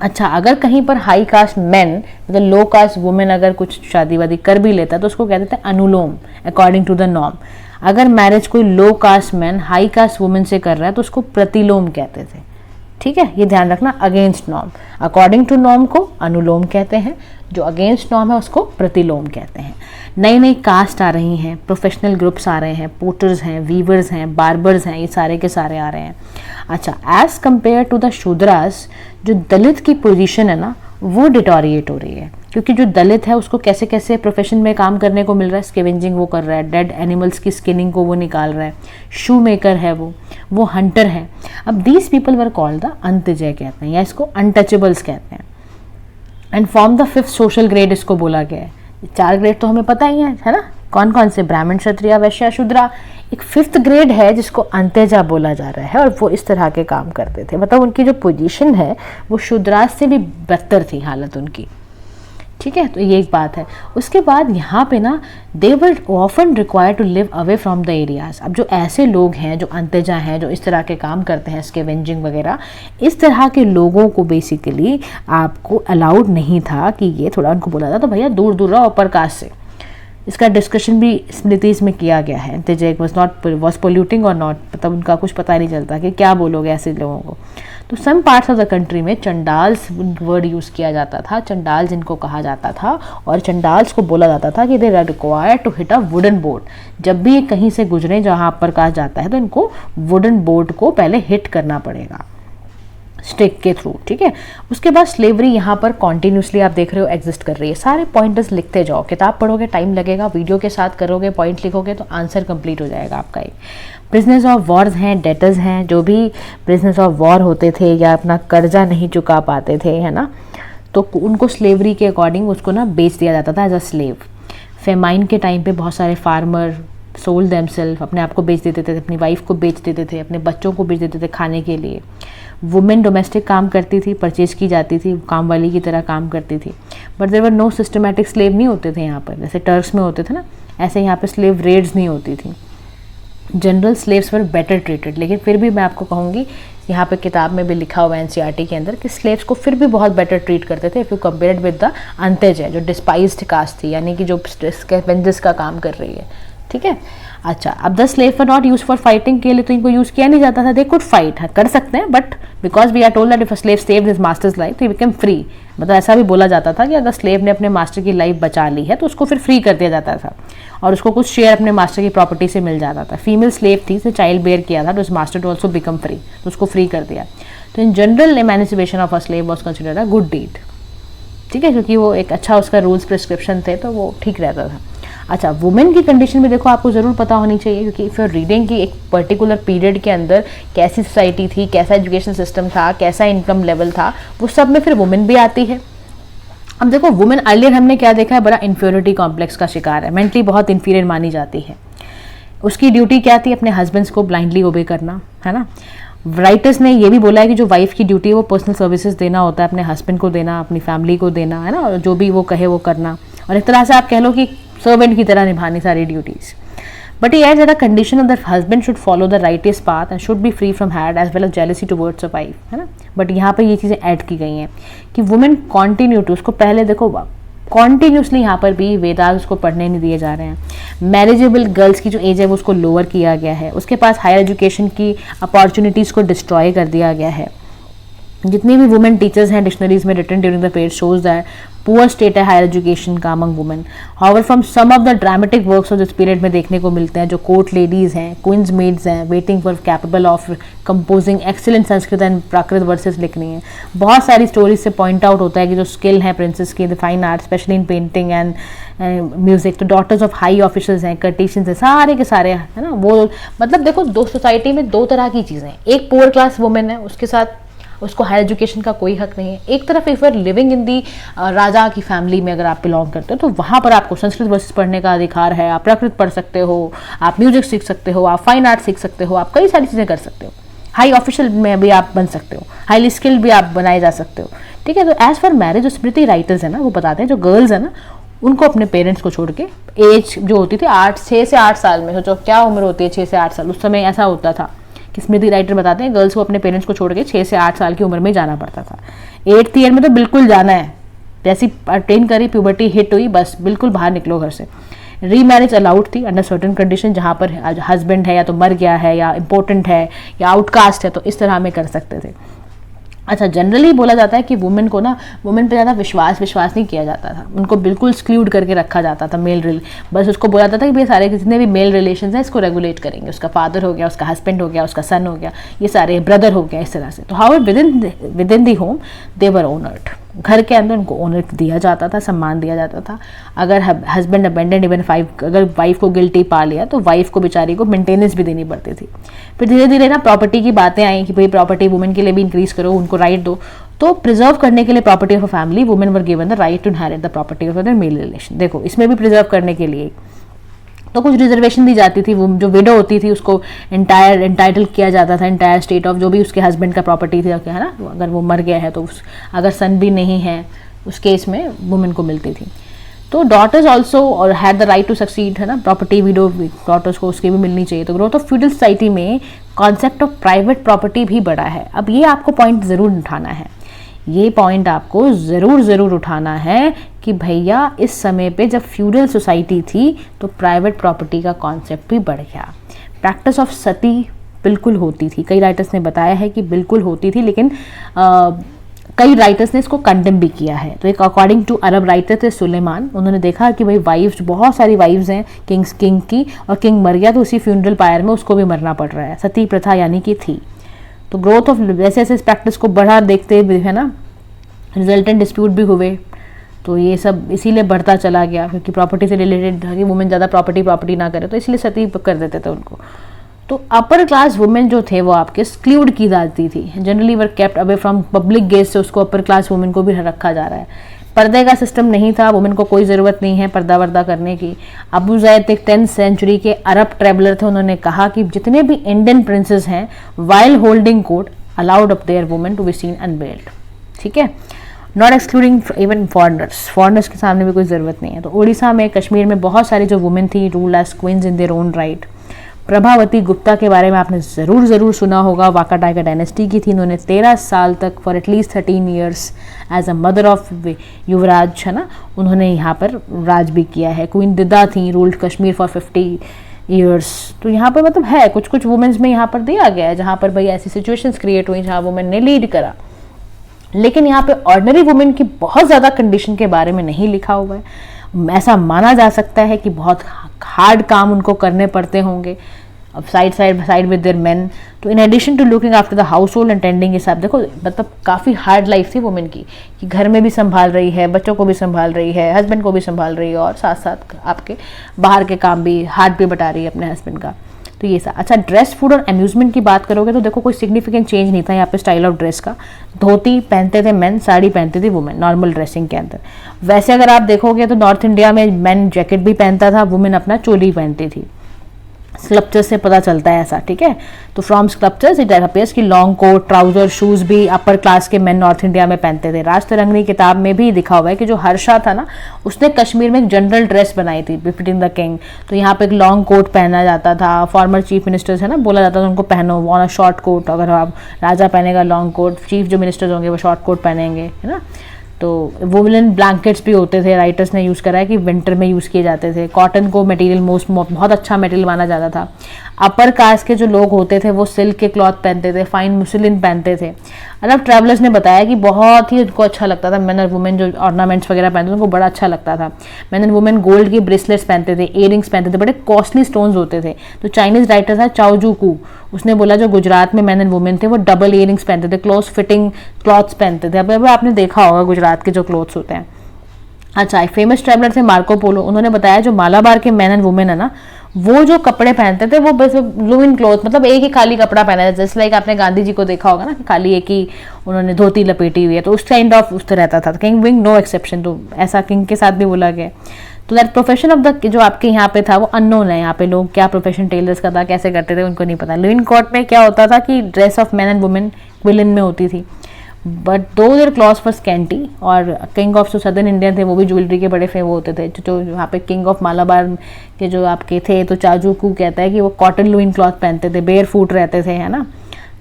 अच्छा, अगर कहीं पर हाई कास्ट मैन मतलब लो कास्ट वुमेन अगर कुछ शादी वादी कर भी लेता तो उसको कहते थे अनुलोम, अकॉर्डिंग टू द नॉर्म। अगर मैरिज कोई low caste man high caste women से कर रहा है तो उसको प्रतिलोम कहते थे, ठीक है, ये ध्यान रखना। Against norm, according to norm को अनुलोम कहते हैं, जो अगेंस्ट नॉर्म है उसको प्रतिलोम कहते हैं। नई नई कास्ट आ रही हैं, प्रोफेशनल ग्रुप्स आ रहे हैं, पोर्टर्स हैं, वीवर्स हैं, बार्बर्स हैं, ये सारे के सारे आ रहे हैं। अच्छा, as compare to the Shudras, जो दलित की पोजीशन है ना वो डिटोरिएट हो रही है, क्योंकि जो दलित है उसको कैसे कैसे प्रोफेशन में काम करने को मिल रहा है, स्केवेंजिंग वो कर रहा है, डेड एनिमल्स की स्किनिंग को वो निकाल रहा है, शू मेकर है वो हंटर है। अब these people were called the Antyaja कहते हैं, या इसको अनटचेबल्स कहते हैं, and form the 5th social grade इसको बोला गया है। 4 ग्रेड तो हमें पता ही है ना, कौन कौन से, ब्राह्मण, क्षत्रिय, वैश्य, शूद्रा। एक 5th ग्रेड है जिसको अंत्यजा बोला जा रहा है, और वो इस तरह के काम करते थे, मतलब उनकी जो पोजीशन है वो शूद्रास से भी बदतर थी हालत उनकी, ठीक है। तो ये एक बात है। उसके बाद यहाँ पे ना they were often required to live away from the areas. अब जो ऐसे लोग हैं जो अंत्यजा हैं, जो इस तरह के काम करते हैं, स्केवेंजिंग वगैरह, इस तरह के लोगों को बेसिकली आपको अलाउड नहीं था कि ये, थोड़ा उनको बोला था तो भैया दूर दूर रहो अपर कास्ट से। इसका डिस्कशन भी स्मृतिज में किया गया है, अंत्यजय वॉज पोल्यूटिंग और नॉट, मतलब उनका कुछ पता नहीं चलता कि क्या बोलोगे ऐसे लोगों को। तो some parts of the country में चंडाल्स वर्ड यूज़ किया जाता था, चंडाल जिनको कहा जाता था, और चंडाल्स को बोला जाता था कि they are required to hit a wooden board. जब भी ये कहीं से गुजरे जहाँ अपर कास्ट जाता है तो इनको वुडन बोर्ड को पहले हिट करना पड़ेगा स्टिक के थ्रू, ठीक है। उसके बाद स्लेवरी यहाँ पर कॉन्टिन्यूसली आप देख रहे हो एग्जिस्ट कर रही है। सारे पॉइंटर्स लिखते जाओ, किताब पढ़ोगे टाइम लगेगा, वीडियो के साथ करोगे, पॉइंट लिखोगे तो आंसर कंप्लीट हो जाएगा आपका। एक प्रिजनर्स ऑफ वॉर्स हैं, डेटर्स हैं, जो भी प्रिजनर्स ऑफ वॉर होते थे या अपना कर्जा नहीं चुका पाते थे, है ना, तो उनको स्लेवरी के अकॉर्डिंग उसको ना बेच दिया जाता था एज अ स्लेव। फेमाइन के टाइम पे बहुत सारे फार्मर सोल्ड देमसेल्फ, अपने आप को बेच देते थे, अपनी वाइफ को बेच देते थे, अपने बच्चों को बेच देते थे खाने के लिए। वुमेन डोमेस्टिक काम करती थी, परचेज की जाती थी, काम वाली की तरह काम करती थी। But there were no systematic slave नहीं होते थे यहाँ पर, जैसे टर्क्स में होते थे ना, ऐसे यहाँ पे स्लेव रेड्स नहीं होती थी। General slaves were better treated, लेकिन फिर भी मैं आपको कहूँगी, यहाँ पे किताब में भी लिखा हुआ है एनसीईआरटी के अंदर कि स्लेव्स को फिर भी बहुत बेटर ट्रीट करते थे if you compared with the Antyaj है, जो डिस्पाइज्ड कास्ट थी, यानी कि जो स्कैवेंजर्स का काम कर रही है, ठीक है। अच्छा, अब the slave were not use for fighting के लिए तो इनको यूज़ किया नहीं जाता था, दे कुड फाइट, कर सकते हैं, but because we are told that if a slave saved his master's life तो ही बिकम फ्री, मतलब ऐसा भी बोला जाता था कि अगर स्लेव ने अपने मास्टर की लाइफ बचा ली है तो उसको फिर फ्री कर दिया जाता था और उसको कुछ शेयर अपने मास्टर की प्रॉपर्टी से मिल जाता था। फीमेल स्लेव थी, उसने चाइल्ड बेयर किया था, तो उस master to also become free, तो उसको फ्री कर दिया। तो in general emancipation of a slave was considered a good deed, ठीक है, क्योंकि वो एक अच्छा उसका रूल्स प्रिस्क्रिप्शन थे तो वो ठीक रहता था। अच्छा, वुमेन की कंडीशन भी देखो आपको ज़रूर पता होनी चाहिए, क्योंकि इफ़ यूर रीडिंग की एक पर्टिकुलर पीरियड के अंदर कैसी सोसाइटी थी, कैसा एजुकेशन सिस्टम था, कैसा इनकम लेवल था, वो सब में फिर वुमेन भी आती है। अब देखो, वुमेन अर्लियर हमने क्या देखा है, बड़ा इन्फ्योरिटी कॉम्प्लेक्स का शिकार है, मेंटली बहुत इन्फीरियर मानी जाती है। उसकी ड्यूटी क्या थी, अपने हस्बैंड्स को ब्लाइंडली ओबे करना, है ना। राइटर्स ने ये भी बोला है कि जो वाइफ की ड्यूटी है वो पर्सनल सर्विसेज देना होता है, अपने हस्बैंड को देना, अपनी फैमिली को देना, है ना, और जो भी वो कहे वो करना, और एक तरह से आप कह लो कि सर्वेंट की तरह निभानी सारी ड्यूटीज। बट ये as the condition of the husband should follow the rightest path and should be free from had as well as jealousy towards a wife, है ना। बट यहाँ पे ये चीज़ें ऐड की गई हैं कि वुमेन कॉन्टिन्यू टू, उसको पहले देखो कॉन्टीन्यूसली यहाँ पर भी वेदास उसको पढ़ने नहीं दिए जा रहे हैं। मैरिजेबल गर्ल्स की जो एज है वो उसको लोअर किया गया है, उसके पास हायर एजुकेशन की अपॉर्चुनिटीज़ को डिस्ट्रॉय कर दिया गया है। जितनी भी वुमेन टीचर्स हैं डिक्शनरीज में written during the period shows that poor state है हायर एजुकेशन का among women. However from some of the dramatic works of this period में देखने को मिलते हैं जो कोर्ट लेडीज हैं, क्वींस मेड्स हैं, waiting for capable of composing excellent Sanskrit and Prakrit verses लिखनी है। बहुत सारी स्टोरीज से पॉइंट आउट होता है कि जो स्किल है प्रिंसेस की, the fine art specially in painting and music, तो डॉटर्स ऑफ हाई ऑफिसर्स हैं, कर्टिशियंस हैं, सारे के सारे, है ना। वो मतलब देखो, दो सोसाइटी में दो तरह की चीज़ें, एक पुअर क्लास वुमेन है, उसके साथ उसको हायर एजुकेशन का कोई हक नहीं है। एक तरफ इफ लिविंग इन दी राजा की फैमिली में अगर आप बिलोंग करते हो तो वहाँ पर आपको संस्कृत वर्सेस पढ़ने का अधिकार है, आप प्राकृत पढ़ सकते हो, आप म्यूजिक सीख सकते हो, आप फाइन आर्ट सीख सकते हो, आप कई सारी चीज़ें कर सकते हो, हाई ऑफिशियल में भी आप बन सकते हो, हाईली स्किल्ड भी आप बनाए जा सकते हो, ठीक है। तो एज फॉर मैरिज जो स्मृति राइटर्स है ना वो बताते हैं जो गर्ल्स है ना उनको अपने पेरेंट्स को छोड़ के एज जो होती थी 6 से 8 साल में, सोचो क्या उम्र होती है 6 से 8 साल, उस समय ऐसा होता था कि स्मृति राइटर बताते हैं गर्ल्स को अपने पेरेंट्स को छोड़ के 6 से 8 साल की उम्र में जाना पड़ता था। 8th ईयर में तो बिल्कुल जाना है, जैसी अटेन करी प्यूबर्टी हिट हुई बस बिल्कुल बाहर निकलो घर से। री मैरिज अलाउड थी अंडर सर्टेन कंडीशन, जहाँ पर हस्बैंड है या तो मर गया है या इंपॉर्टेंट है या आउटकास्ट है तो इस तरह में कर सकते थे। अच्छा, जनरली बोला जाता है कि वुमेन को ना वुमेन पे ज़्यादा विश्वास नहीं किया जाता था, उनको बिल्कुल एक्सक्लूड करके रखा जाता था बस उसको बोला जाता था कि भाई सारे जितने भी मेल रिलेशन हैं इसको रेगुलेट करेंगे, उसका फादर हो गया, उसका हस्बैंड हो गया, उसका सन हो गया, ये सारे ब्रदर हो गया, इस तरह से। तो how within the home they were honoured, घर के अंदर उनको ओनर दिया जाता था, सम्मान दिया जाता था। अगर हस्बैंड अबेंडेंड इवन अगर वाइफ को गिल्टी पा लिया तो वाइफ को बेचारी को मेंटेनेंस भी देनी पड़ती थी। फिर धीरे धीरे ना प्रॉपर्टी की बातें आई कि भाई प्रॉपर्टी वुमेन के लिए भी इंक्रीज करो, उनको राइट दो। तो प्रिजर्व करने के लिए property of a family women were given the right to inherit the property of their male relation. देखो इसमें भी प्रिजर्व करने के लिए तो कुछ रिजर्वेशन दी जाती थी, वो जो विडो होती थी उसको एंटाइटल किया जाता था एंटायर स्टेट ऑफ जो भी उसके हस्बैंड का प्रॉपर्टी थी, है ना, अगर वो मर गया है तो अगर सन भी नहीं है उस केस में वुमेन को मिलती थी। तो डॉटर्स ऑल्सो और had the right to succeed, है ना, प्रॉपर्टी विडो डॉटर्स को उसकी भी मिलनी चाहिए। तो ग्रोथ ऑफ फ्यूडल सोसाइटी में कॉन्सेप्ट ऑफ प्राइवेट प्रॉपर्टी भी बढ़ा है। अब ये आपको पॉइंट ज़रूर उठाना है, ये पॉइंट आपको ज़रूर उठाना है कि भैया इस समय पे जब फ्यूडल सोसाइटी थी तो प्राइवेट प्रॉपर्टी का कॉन्सेप्ट भी बढ़ गया। प्रैक्टिस ऑफ सती बिल्कुल होती थी, कई राइटर्स ने बताया है कि बिल्कुल होती थी, लेकिन कई राइटर्स ने इसको कंडेम भी किया है। तो एक अकॉर्डिंग टू अरब राइटर थे सुलेमान, उन्होंने देखा कि भाई वाइफ्स, बहुत सारी वाइफ्स हैं किंग की, और किंग मर गया तो उसी फ्यूनरल पायर में उसको भी मरना पड़ रहा है, सती प्रथा यानी कि थी। तो ग्रोथ ऑफ जैसे जैसे इस प्रैक्टिस को बढ़ा देखते हुए, है ना, रिजल्टेंट डिस्प्यूट भी हुए, तो ये सब इसीलिए बढ़ता चला गया क्योंकि प्रॉपर्टी से रिलेटेड कि वुमेन ज़्यादा प्रॉपर्टी ना करे, तो इसलिए सती कर देते थे उनको। तो अपर क्लास वुमेन जो थे वो आपके एक्सक्लूड की जाती थी, generally were kept away from public gauge से, उसको अपर क्लास वुमेन को भी रखा जा रहा है। पर्दे का सिस्टम नहीं था, वुमेन को कोई ज़रूरत नहीं है पर्दा वर्दा करने की। अबू ज़ैद एक 10th सेंचुरी के अरब ट्रेवलर थे, उन्होंने कहा कि जितने भी इंडियन प्रिंसेस हैं while holding court allowed up their women to be seen unveiled, ठीक है। नॉट एक्सक्लूडिंग इवन फॉरनर्स के सामने भी कोई ज़रूरत नहीं है। तो उड़ीसा में, कश्मीर में बहुत सारी जो वुमेन थी rule as queens in their own right. Prabhavati Gupta के बारे में आपने ज़रूर सुना होगा, वाका टाइगर डायनेस्टी की थी। इन्होंने 13 साल तक for at least 13 years as a mother of Yuvraj, है ना, उन्होंने यहाँ पर राज भी किया है। क्वीन दिदा थी, रूल्ड कश्मीर फॉर 50 ईयर्स। तो यहाँ पर मतलब है कुछ वुमेन्स में यहाँ पर दिया गया है जहाँ पर भाई ऐसी सिचुएशंस क्रिएट हुई जहाँ वुमेन ने लीड करा। लेकिन यहाँ पे ऑर्डिनरी वुमेन की बहुत ज़्यादा कंडीशन के बारे में नहीं लिखा हुआ है। ऐसा माना जा सकता है कि बहुत हार्ड काम उनको करने पड़ते होंगे अब साइड विद देयर मेन। तो in addition to looking after the household and tending हिसाब, देखो मतलब काफ़ी हार्ड लाइफ थी वुमेन की, कि घर में भी संभाल रही है, बच्चों को भी संभाल रही है, हस्बैंड को भी संभाल रही है, और साथ साथ आपके बाहर के काम भी, हाथ भी बटा रही है अपने हस्बैंड का। तो ये सब। अच्छा, ड्रेस, फूड और अम्यूजमेंट की बात करोगे तो देखो कोई सिग्निफिकेंट चेंज नहीं था यहाँ पे स्टाइल ऑफ ड्रेस का। धोती पहनते थे मेन, साड़ी पहनती थी वुमेन नॉर्मल ड्रेसिंग के अंदर। वैसे अगर आप देखोगे तो नॉर्थ इंडिया में मेन जैकेट भी पहनता था, वुमेन अपना चोली पहनती थी। स्कल्पचर से पता चलता है ऐसा, ठीक है। तो फ्रॉम स्कल्पचर्स इट अपीयर्स कि लॉन्ग कोट, ट्राउजर, शूज भी अपर क्लास के मेन नॉर्थ इंडिया में पहनते थे। राज तरंगनी किताब में भी लिखा हुआ है कि जो हर्षा था ना, उसने कश्मीर में एक जनरल ड्रेस बनाई थी बिफिटिंग द किंग। तो यहाँ पे एक लॉन्ग कोट पहना जाता था। फॉर्मर चीफ मिनिस्टर्स है ना, बोला जाता था उनको पहनो ऑन अ शॉर्ट कोट। अगर आप राजा पहनेगा लॉन्ग कोट, चीफ जो मिनिस्टर्स होंगे वो शॉर्ट कोट पहनेंगे, है ना। तो वुलन ब्लैंकेट्स भी होते थे, राइटर्स ने यूज़ करा है कि विंटर में यूज़ किए जाते थे। कॉटन को मटेरियल बहुत अच्छा मटेरियल माना जाता था। अपर कास्ट के जो लोग होते थे वो सिल्क के क्लॉथ पहनते थे, फाइन मुस्लिन पहनते थे। अरब ट्रैवलर्स ने बताया कि बहुत ही उनको अच्छा लगता था, मैन और वुमेन जो ऑर्नामेंट्स वगैरह पहनते थे उनको बड़ा अच्छा लगता था। मैन एंड वुमेन गोल्ड की ब्रेसलेट्स पहनते थे, इयरिंग्स पहनते थे, बड़े कॉस्टली स्टोन्स होते थे। तो चाइनीज राइटर था चाओजू कू, उसने बोला जो गुजरात में मैन एंड वुमेन थे वो डबल इयरिंग्स पहनते थे, क्लोज फिटिंग क्लॉथ्स पहनते थे। अब आपने देखा होगा गुजरात के जो क्लॉथ्स होते हैं। अच्छा, एक फेमस ट्रैवलर थे मार्को पोलो, उन्होंने बताया जो मालाबार के मैन एंड वुमेन है ना, वो जो कपड़े पहनते थे वो बस लुविन क्लॉथ, मतलब एक ही खाली कपड़ा पहना था। जैसे लाइक आपने गांधी जी को देखा होगा ना, खाली एक ही उन्होंने धोती लपेटी हुई है, तो उस काइंड ऑफ उस तरह रहता था। किंग विंग नो एक्सेप्शन, तो ऐसा किंग के साथ भी बोला गया। तो दैट प्रोफेशन ऑफ द जो आपके यहाँ पे था वो अननोन है। यहाँ पे लोग क्या प्रोफेशन टेलर्स का था, कैसे करते थे, उनको नहीं पता। लिविन कोर्ट में क्या होता था कि dress of man and women villain में होती थी, बट दो देयर क्लॉथ्स फॉर स्कैंटी। और किंग ऑफ जो सदर्न इंडियन थे वो भी ज्वेलरी के बड़े फेमस होते थे। जो यहाँ पे किंग ऑफ मालाबार के जो आपके थे, तो चाजू कू कहता है कि वो कॉटन लुइन क्लॉथ पहनते थे, बेयर फूट रहते थे, है ना।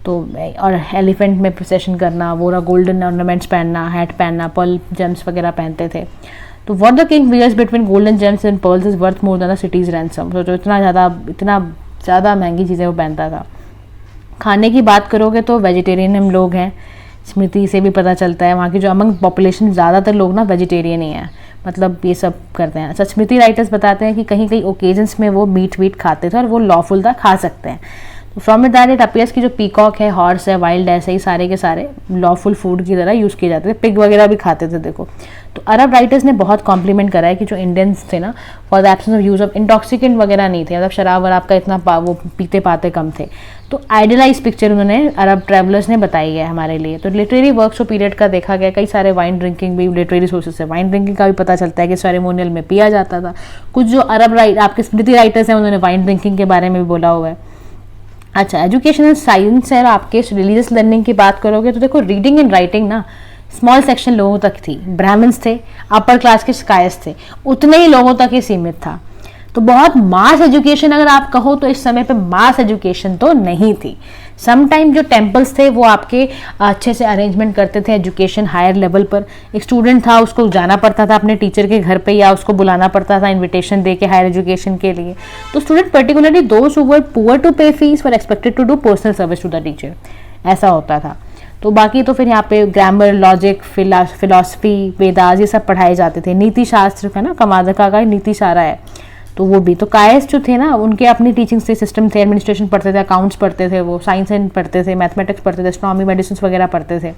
तो और एलिफेंट में प्रोसेशन करना, वो गोल्डन ऑर्नामेंट्स पहनना, हैट पहनना, पर्ल जेम्स वगैरह पहनते थे। तो what the king wears between golden gems and pearls is worth more than the city's ransom. तो जो इतना ज़्यादा महंगी चीज़ें वो पहनता था। खाने की बात करोगे तो वेजिटेरियन हम लोग हैं, स्मृति से भी पता चलता है। वहाँ की जो अमंग पॉपुलेशन ज़्यादातर लोग ना वेजिटेरियन ही हैं, मतलब ये सब करते हैं। अच्छा, स्मृति राइटर्स बताते हैं कि कहीं कहीं ओकेजन्स में वो मीट खाते थे और वो लॉफुल था, खा सकते हैं। तो from it that it appears की जो पीकॉक है, हॉर्स है, वाइल्ड ऐसे ही सारे के सारे लॉफुल फूड की तरह यूज़ किए जाते थे। पिग वगैरह भी खाते थे। देखो, तो अरब राइटर्स ने बहुत कॉम्प्लीमेंट करा है कि जो इंडियंस थे ना, for the absence of use of intoxicant वगैरह नहीं थे, मतलब शराब वराब का इतना वो पीते पाते कम थे। तो आइडियलाइज पिक्चर उन्होंने अरब ट्रैवलर्स ने बताई है हमारे लिए। तो लिटरेरी वर्क्स ऑफ पीरियड का देखा गया, कई सारे वाइन ड्रिंकिंग भी लिटरेरी सोर्सेज से, वाइन ड्रिंकिंग का भी पता चलता है कि सेरेमोनियल में पिया जाता था। कुछ जो अरब आपके स्मृति राइटर्स हैं उन्होंने वाइन ड्रिंकिंग के बारे में भी बोला हुआ है। अच्छा, एजुकेशनल साइंस है, आपके रिलीजियस लर्निंग की बात करोगे तो देखो रीडिंग एंड राइटिंग ना स्मॉल सेक्शन लोगों तक थी। ब्राह्मण्स थे, अपर क्लास के कायस्थ थे, उतने ही लोगों तक ही सीमित था। तो बहुत मास एजुकेशन अगर आप कहो तो इस समय पे मास एजुकेशन तो नहीं थी। समटाइम जो टेम्पल्स थे वो आपके अच्छे से अरेंजमेंट करते थे एजुकेशन हायर लेवल पर। एक स्टूडेंट था, उसको जाना पड़ता था अपने टीचर के घर पे, या उसको बुलाना पड़ता था इनविटेशन दे के हायर एजुकेशन के लिए। तो student particularly those who were poor to pay fees were expected to do personal service to the teacher, ऐसा होता था। तो बाकी तो फिर यहाँ पे ग्रामर, लॉजिक, फिलॉसफी, वेदास ये सब पढ़ाए जाते थे। नीति शास्त्र है ना, कमादका का नीति सारा है, तो वो भी। तो कायस जो थे ना, उनके अपनी टीचिंग से सिस्टम थे, एडमिनिस्ट्रेशन पढ़ते थे, अकाउंट्स पढ़ते थे, वो साइंस एंड पढ़ते थे, मैथमेटिक्स पढ़ते थे, एस्ट्रोनॉमी, मेडिसिन वगैरह पढ़ते थे।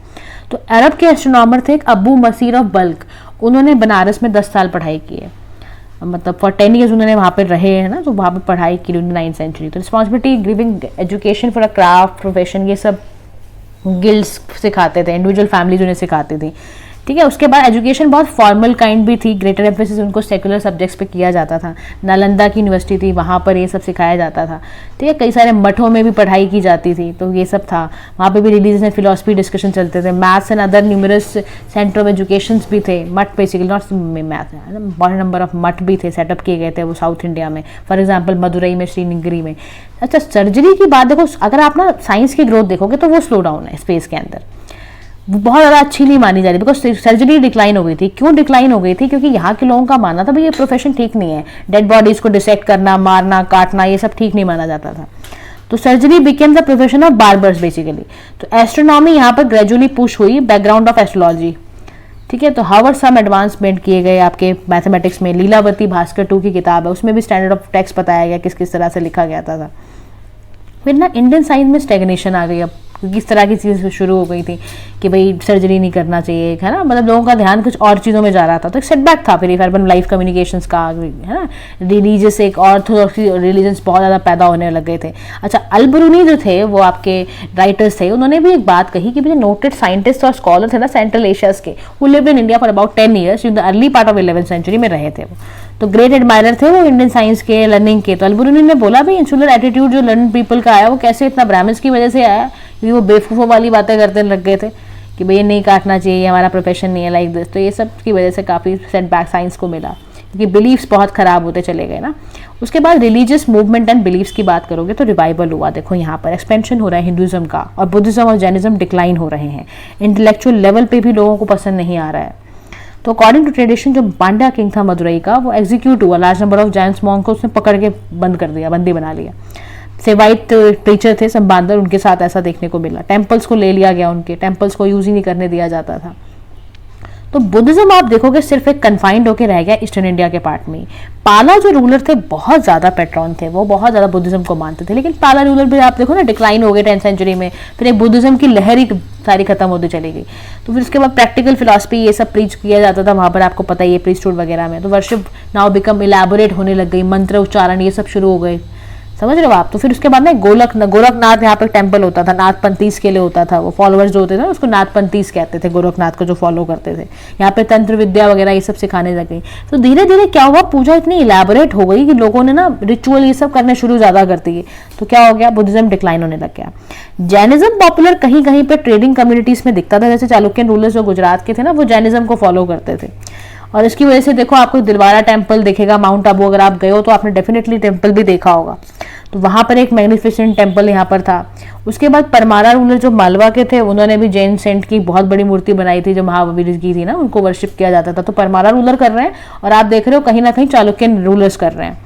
तो अरब के एस्ट्रोनॉमर थे अबू मसीर ऑफ बल्क, उन्होंने बनारस में 10 साल पढ़ाई की है, मतलब फॉर 10 ईयर्स उन्होंने वहाँ पे रहे हैं ना, तो वहाँ पे पढ़ाई की 9th सेंचुरी। तो responsibility, giving education for a craft, profession, ये सब गिल्ड्स सिखाते थे, इंडिविजुअल फैमिलीज उन्हें सिखाती थी। ठीक है। उसके बाद एजुकेशन बहुत फॉर्मल काइंड भी थी, ग्रेटर एम्फेसिस उनको सेकुलर सब्जेक्ट्स पे किया जाता था। नालंदा की यूनिवर्सिटी थी, वहाँ पर ये सब सिखाया जाता था। ठीक है, कई सारे मठों में भी पढ़ाई की जाती थी, तो ये सब था। वहाँ पे भी रिलीजन एंड फिलोसफी डिस्कशन चलते थे। Maths and other numerous centre of education भी थे। मठ बेसिकली नॉट मैथ, बहुत नंबर ऑफ मठ भी थे, सेटअप किए गए थे वो साउथ इंडिया में, फॉर एग्जाम्पल मदुरई में, श्रीनगरी में। अच्छा, सर्जरी की बात देखो, अगर आप ना साइंस की ग्रोथ देखोगे तो वो स्लो डाउन है स्पेस के अंदर, वो बहुत ज़्यादा अच्छी नहीं मानी जा रही, बिकॉज सर्जरी डिक्लाइन हो गई थी। क्यों डिक्लाइन हो गई थी? क्योंकि यहाँ के लोगों का मानना था भाई ये प्रोफेशन ठीक नहीं है, डेड बॉडीज को डिसेक्ट करना, मारना, काटना, ये सब ठीक नहीं माना जाता था। तो surgery became the profession of barbers basically. तो एस्ट्रोनॉमी यहाँ पर ग्रेजुअली पुश हुई, बैकग्राउंड ऑफ एस्ट्रोलॉजी। ठीक है, तो हावर्ड सम एडवांसमेंट किए गए आपके मैथमेटिक्स में। लीलावती भास्कर 2 की किताब है, उसमें भी स्टैंडर्ड ऑफ टेक्स्ट बताया गया किस किस तरह से लिखा गया था। फिर ना इंडियन साइंस में स्टेगनेशन आ गई, अब क्योंकि इस तरह की चीज़ शुरू हो गई थी कि भाई सर्जरी नहीं करना चाहिए, है ना, मतलब लोगों का ध्यान कुछ और चीज़ों में जा रहा था। तो एक सेटबैक था फिर अर्बन लाइफ कम्युनिकेशंस का, है ना, रिलीजियस एक ऑर्थोडॉक्सी रिलीजन्स बहुत ज़्यादा पैदा होने लग गए थे। अच्छा, अल-बिरूनी जो थे वो आपके राइटर्स थे, उन्होंने भी एक बात कही कि नोटेड साइंटिस्ट और स्कॉलर थे ना सेंट्रल एशियाज के, who lived in India for about 10 years in the early part of 11th century में रहे थे वो, तो ग्रेट एडमायरर थे वो इंडियन साइंस के, लर्निंग के। तो अल-बिरूनी ने बोला भाई इंसुलर एटीट्यूड जो लर्न पीपल का आया वो कैसे इतना ब्राह्मण्स की वजह से आया, क्योंकि वो बेवकूफ़ों वाली बातें करते लग गए थे कि भाई ये नहीं काटना चाहिए, हमारा प्रोफेशन नहीं है लाइक दिस। तो ये सब की वजह से काफ़ी सेटबैक साइंस को मिला, क्योंकि बिलीव्स बहुत ख़राब होते चले गए ना। उसके बाद रिलीजियस मूवमेंट एंड बिलीव्स की बात करोगे तो रिवाइवल हुआ। देखो यहाँ पर एक्सपेंशन हो रहा है हिंदुज़म का, और बुद्धिज़्म और जैनिज्म डिक्लाइन हो रहे हैं। इंटेलेक्चुअल लेवल पे भी लोगों को पसंद नहीं आ रहा है। तो अकॉर्डिंग टू ट्रेडिशन जो पांड्या किंग था मदुरई का, वो एग्जीक्यूट हुआ, large number of Jains monk को उसने पकड़ के बंद कर दिया, बंदी बना लिया। सेवाइट प्रीचर थे संबांदर, उनके साथ ऐसा देखने को मिला। टेम्पल्स को ले लिया गया, उनके टेम्पल्स को यूज ही नहीं करने दिया जाता था। तो बुद्धिज्म आप देखोगे सिर्फ एक कन्फाइंड होकर रह गया ईस्टर्न इंडिया के पार्ट में। पाला जो रूलर थे बहुत ज़्यादा पेट्रॉन थे, वो बहुत ज़्यादा बुद्धिज्म को मानते थे, लेकिन पाला रूलर भी आप देखो ना डिक्लाइन हो गए 10th सेंचुरी में। फिर एक बुद्धिज्म की लहर ही सारी खत्म होती चली गई। तो फिर उसके बाद प्रैक्टिकल फिलॉसफी ये सब प्रीच किया जाता था वहाँ पर, आपको पता ही है, प्रीस्टहुड वगैरह में। तो वर्शिप नाउ बिकम इलैबोरेट होने लग गई, मंत्र उच्चारण ये सब शुरू हो गए, समझ रहे हो आप। तो फिर उसके बाद ना गोरखनाथ यहाँ पे टेम्पल होता था, नाथपंथीस के लिए होता था। वो फॉलोअर्स जो होते थे ना उसको नाथपंथीस कहते थे, गोरखनाथ को जो फॉलो करते थे। यहाँ पे तंत्र विद्या वगैरह ये सब सिखाने लग गई। तो धीरे धीरे क्या हुआ, पूजा इतनी इलैबोरेट हो गई कि लोगों ने ना रिचुअल ये सब करने शुरू ज़्यादा कर दिए। तो क्या हो गया, बुद्धिज्म डिक्लाइन होने लग गया। जैनिज्म पॉपुलर कहीं कहीं पे ट्रेडिंग कम्युनिटीज़ में दिखता था, जैसे चालुक्यन रूलर्स जो गुजरात के थे ना, वो जैनिज्म को फॉलो करते थे। और इसकी वजह से देखो आपको दिलवारा टेम्पल दिखेगा, माउंट आबू अगर आप गए हो तो आपने डेफिनेटली टेम्पल भी देखा होगा। तो वहाँ पर एक मैग्निफिसेंट टेम्पल यहाँ पर था। उसके बाद परमारा रूलर जो मालवा के थे, उन्होंने भी जैन सेंट की बहुत बड़ी मूर्ति बनाई थी जो महावीर की थी ना, उनको वर्शिप किया जाता था। तो परमारा रूलर कर रहे हैं, और आप देख रहे हो कहीं ना कहीं चालुक्यन रूलर्स कर रहे हैं।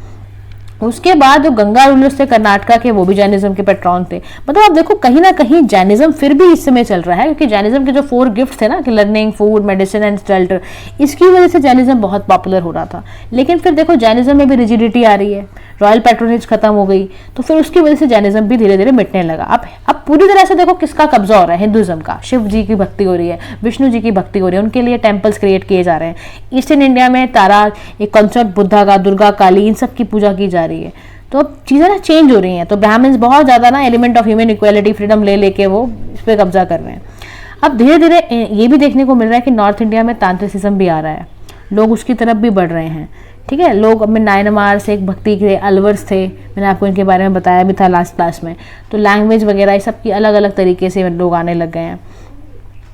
उसके बाद जो गंगा रूलर्स थे कर्नाटका के, वो भी जैनिज्म के पेट्रॉन थे। मतलब आप देखो कहीं ना कहीं जैनिज्म फिर भी इस समय चल रहा है, क्योंकि जैनिज्म के जो 4 गिफ्ट थे ना कि learning, food, medicine and shelter, इसकी वजह से जैनिज्म बहुत पॉपुलर हो रहा था। लेकिन फिर देखो जैनिज्म में भी रिजिडिटी आ रही है, रॉयल पैट्रोनेज खत्म हो गई, तो फिर उसकी वजह से जैनिज्म भी धीरे धीरे मिटने लगा। अब पूरी तरह से देखो किसका कब्जा हो रहा है, हिंदुज्म का। शिव जी की भक्ति हो रही है, विष्णु जी की भक्ति हो रही है, उनके लिए टेम्पल्स क्रिएट किए जा रहे हैं। ईस्टर्न इंडिया में तारा, एक कॉन्सेप्ट बुद्धा का, दुर्गा, काली, इन सब की पूजा की जा रही है। तो अब चीज़ें ना चेंज हो रही हैं। तो ब्राह्मण्स बहुत ज़्यादा ना element of human equality, freedom ले लेके वो इस पर कब्जा कर रहे हैं। अब धीरे धीरे ये भी देखने को मिल रहा है कि नॉर्थ इंडिया में तांत्रिसिज्म भी आ रहा है, लोग उसकी तरफ भी बढ़ रहे हैं। ठीक है, लोग अब नायनमार से एक भक्ति के अलवर्स थे, मैंने आपको इनके बारे में बताया भी था लास्ट क्लास में। तो लैंग्वेज वगैरह सब की अलग अलग तरीके से लोग आने लग गए हैं।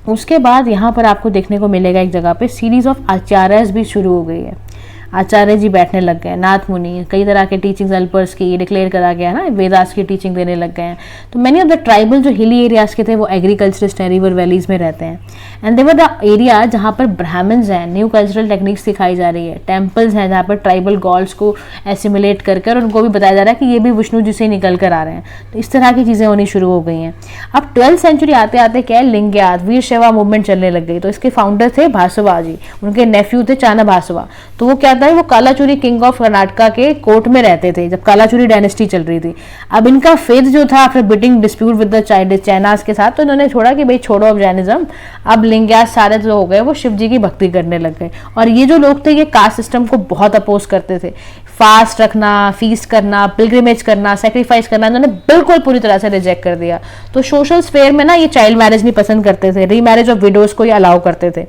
उसके बाद यहाँ पर आपको देखने को मिलेगा एक जगह पे सीरीज ऑफ आचार्यस भी शुरू हो गई है। आचार्य जी बैठने लग गए, नाथ मुनि, कई तरह के टीचिंग्स अल्पर्स की डिक्लेयर करा गया ना, वेदास की टीचिंग देने लग गए हैं। तो मैनी ऑफ द ट्राइबल जो हिली एरियाज के थे वो एग्रीकल्चरिस्ट हैं, रिवर वैलीज में रहते हैं। एंड देवर द एरिया जहाँ पर ब्राह्मण्स हैं, न्यू कल्चरल टेक्निक्स सिखाई जा रही है। टेम्पल्स हैं जहाँ पर ट्राइबल गॉड्स को एसिमुलेट कर और उनको भी बताया जा रहा है कि ये भी विष्णु जी से निकल कर आ रहे हैं। तो इस तरह की चीज़ें होनी शुरू हो गई हैं। अब 12th सेंचुरी आते आते क्या है, लिंग्यात, वीर शैवा मूवमेंट चलने लग गई। तो इसके फाउंडर थे भासवा जी, उनके नेफ्यू थे चाना भासवा। तो वो क्या था, वो कालाचुरी किंग ऑफ कर्नाटका के कोर्ट में रहते थे जब कालाचुरी डायनेस्टी चल रही थी। अब इनका फेथ जो था after beating dispute with the China's के साथ, तो इन्होंने छोड़ा कि भाई छोड़ो अब जैनिज्म। अब लिंग्यात सारे जो हो गए वो शिव जी की भक्ति करने लग गए। और ये जो लोग थे ये कास्ट सिस्टम को बहुत अपोज करते थे। फास्ट रखना, फीस्ट करना, पिलग्रिमेज करना, सेक्रीफाइस करना इन्होंने बिल्कुल पूरी तरह से रिजेक्ट कर दिया। तो सोशल स्फेयर में ना ये चाइल्ड मैरिज नहीं पसंद करते थे, री मैरिज ऑफ विडोज को ये अलाउ करते थे।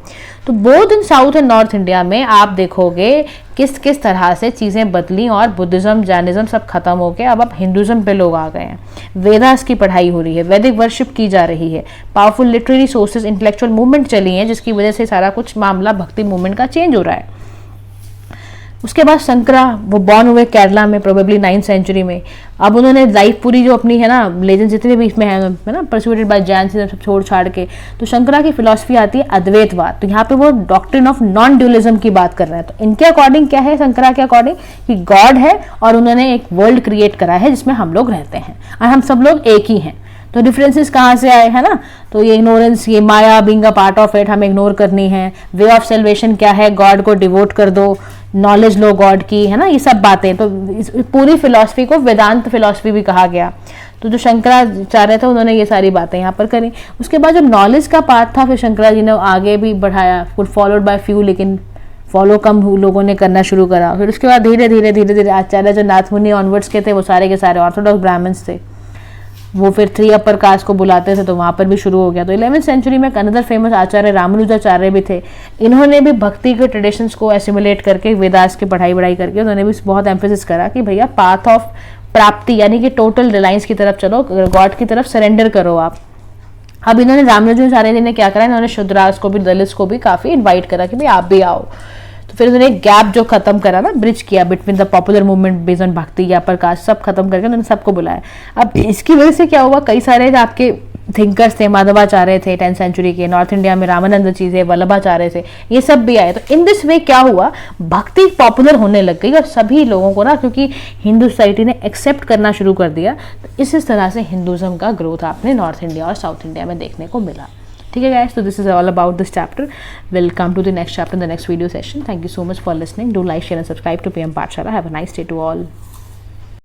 तो both in south and north India में आप देखोगे किस किस तरह से चीज़ें बदली और बुद्धिज्म, जैनिज्म सब खत्म हो गए, अब हिंदुज्म पे लोग आ गए हैं। वेदास की पढ़ाई हो रही है, वैदिक वर्शिप की जा रही है, powerful literary sources, intellectual movement चली हैं, जिसकी वजह से सारा कुछ मामला भक्ति मूवमेंट का चेंज हो रहा है। उसके बाद शंकरा, वो बॉर्न हुए केरला में प्रोबेबली 9th सेंचुरी में। अब उन्होंने लाइफ पूरी जो अपनी है ना, लेजेंड जितने भी इसमें है ना, परस्यूटेड बाय जैन से सब छोड़ छाड़ के, तो शंकरा की फिलॉसफी आती है अद्वैतवाद। तो यहाँ पे वो डॉक्ट्रिन ऑफ नॉन ड्यूलिज्म की बात कर रहे हैं। तो इनके अकॉर्डिंग क्या है, शंकरा के अकॉर्डिंग कि गॉड है और उन्होंने एक वर्ल्ड क्रिएट करा है जिसमें हम लोग रहते हैं और हम सब लोग एक ही हैं। तो डिफरेंसेस कहाँ से आए है ना, तो ये इग्नोरेंस, ये maya being a part of it हमें इग्नोर करनी है। वे ऑफ सेल्वेशन क्या है, गॉड को डिवोट कर दो, नॉलेज लो गॉड की, है ना, ये सब बातें। तो पूरी फिलॉसफी को वेदांत फिलॉसफी भी कहा गया। तो जो शंकराचार्य थे उन्होंने ये सारी बातें यहाँ पर करी। उसके बाद जब नॉलेज का पार्ट था, फिर शंकरा जी ने आगे भी बढ़ाया, फॉलोड बाय फ्यू, लेकिन फॉलो कम लोगों ने करना शुरू करा। फिर उसके बाद धीरे धीरे धीरे धीरे आचार्य जो नाथ मुनि ऑनवर्ड्स के थे, वो सारे के सारे ऑर्थोडॉक्स ब्राह्मण्स थे, वो फिर 3 अपर कास्ट को बुलाते थे, तो वहाँ पर भी शुरू हो गया। तो 11th सेंचुरी में अनदर फेमस आचार्य रामानुजाचार्य भी थे। इन्होंने भी भक्ति के ट्रेडिशंस को एसिमुलेट करके, वेदास की पढ़ाई कर उन्होंने भी बहुत एम्फेसिस करा कि भैया पाथ ऑफ प्राप्ति यानी कि टोटल रिलायंस की तरफ चलो, गॉड की तरफ सरेंडर करो आप। अब इन्होंने रामानुजाचार्य जी ने क्या करा, इन्होंने शूद्रास को भी, दलित्स को भी काफ़ी इन्वाइट करा कि भाई आप भी आओ। तो फिर उन्होंने एक गैप जो खत्म करा ना, ब्रिज किया between the popular movement based on भक्ति या प्रकाश, सब खत्म करके उन्होंने सबको बुलाया। अब इसकी वजह से क्या हुआ, कई सारे आपके थिंकर्स थे, माधवाचार्य थे 10th सेंचुरी के, नॉर्थ इंडिया में रामानंद जी थे, वल्लभाचार्य थे, ये सब भी आए। तो इन दिस वे क्या हुआ, भक्ति पॉपुलर होने लग गई और सभी लोगों को ना, क्योंकि हिंदू सोसाइटी ने एक्सेप्ट करना शुरू कर दिया, तो इस तरह से हिंदुज्म का ग्रोथ आपने नॉर्थ इंडिया और साउथ इंडिया में देखने को मिला। ठीक है गाइस, तो this is all about this chapter. Will come to the next chapter in the next video session. Thank you so much for listening. Do like, share and subscribe to PM Pathshala. Have a nice day to all.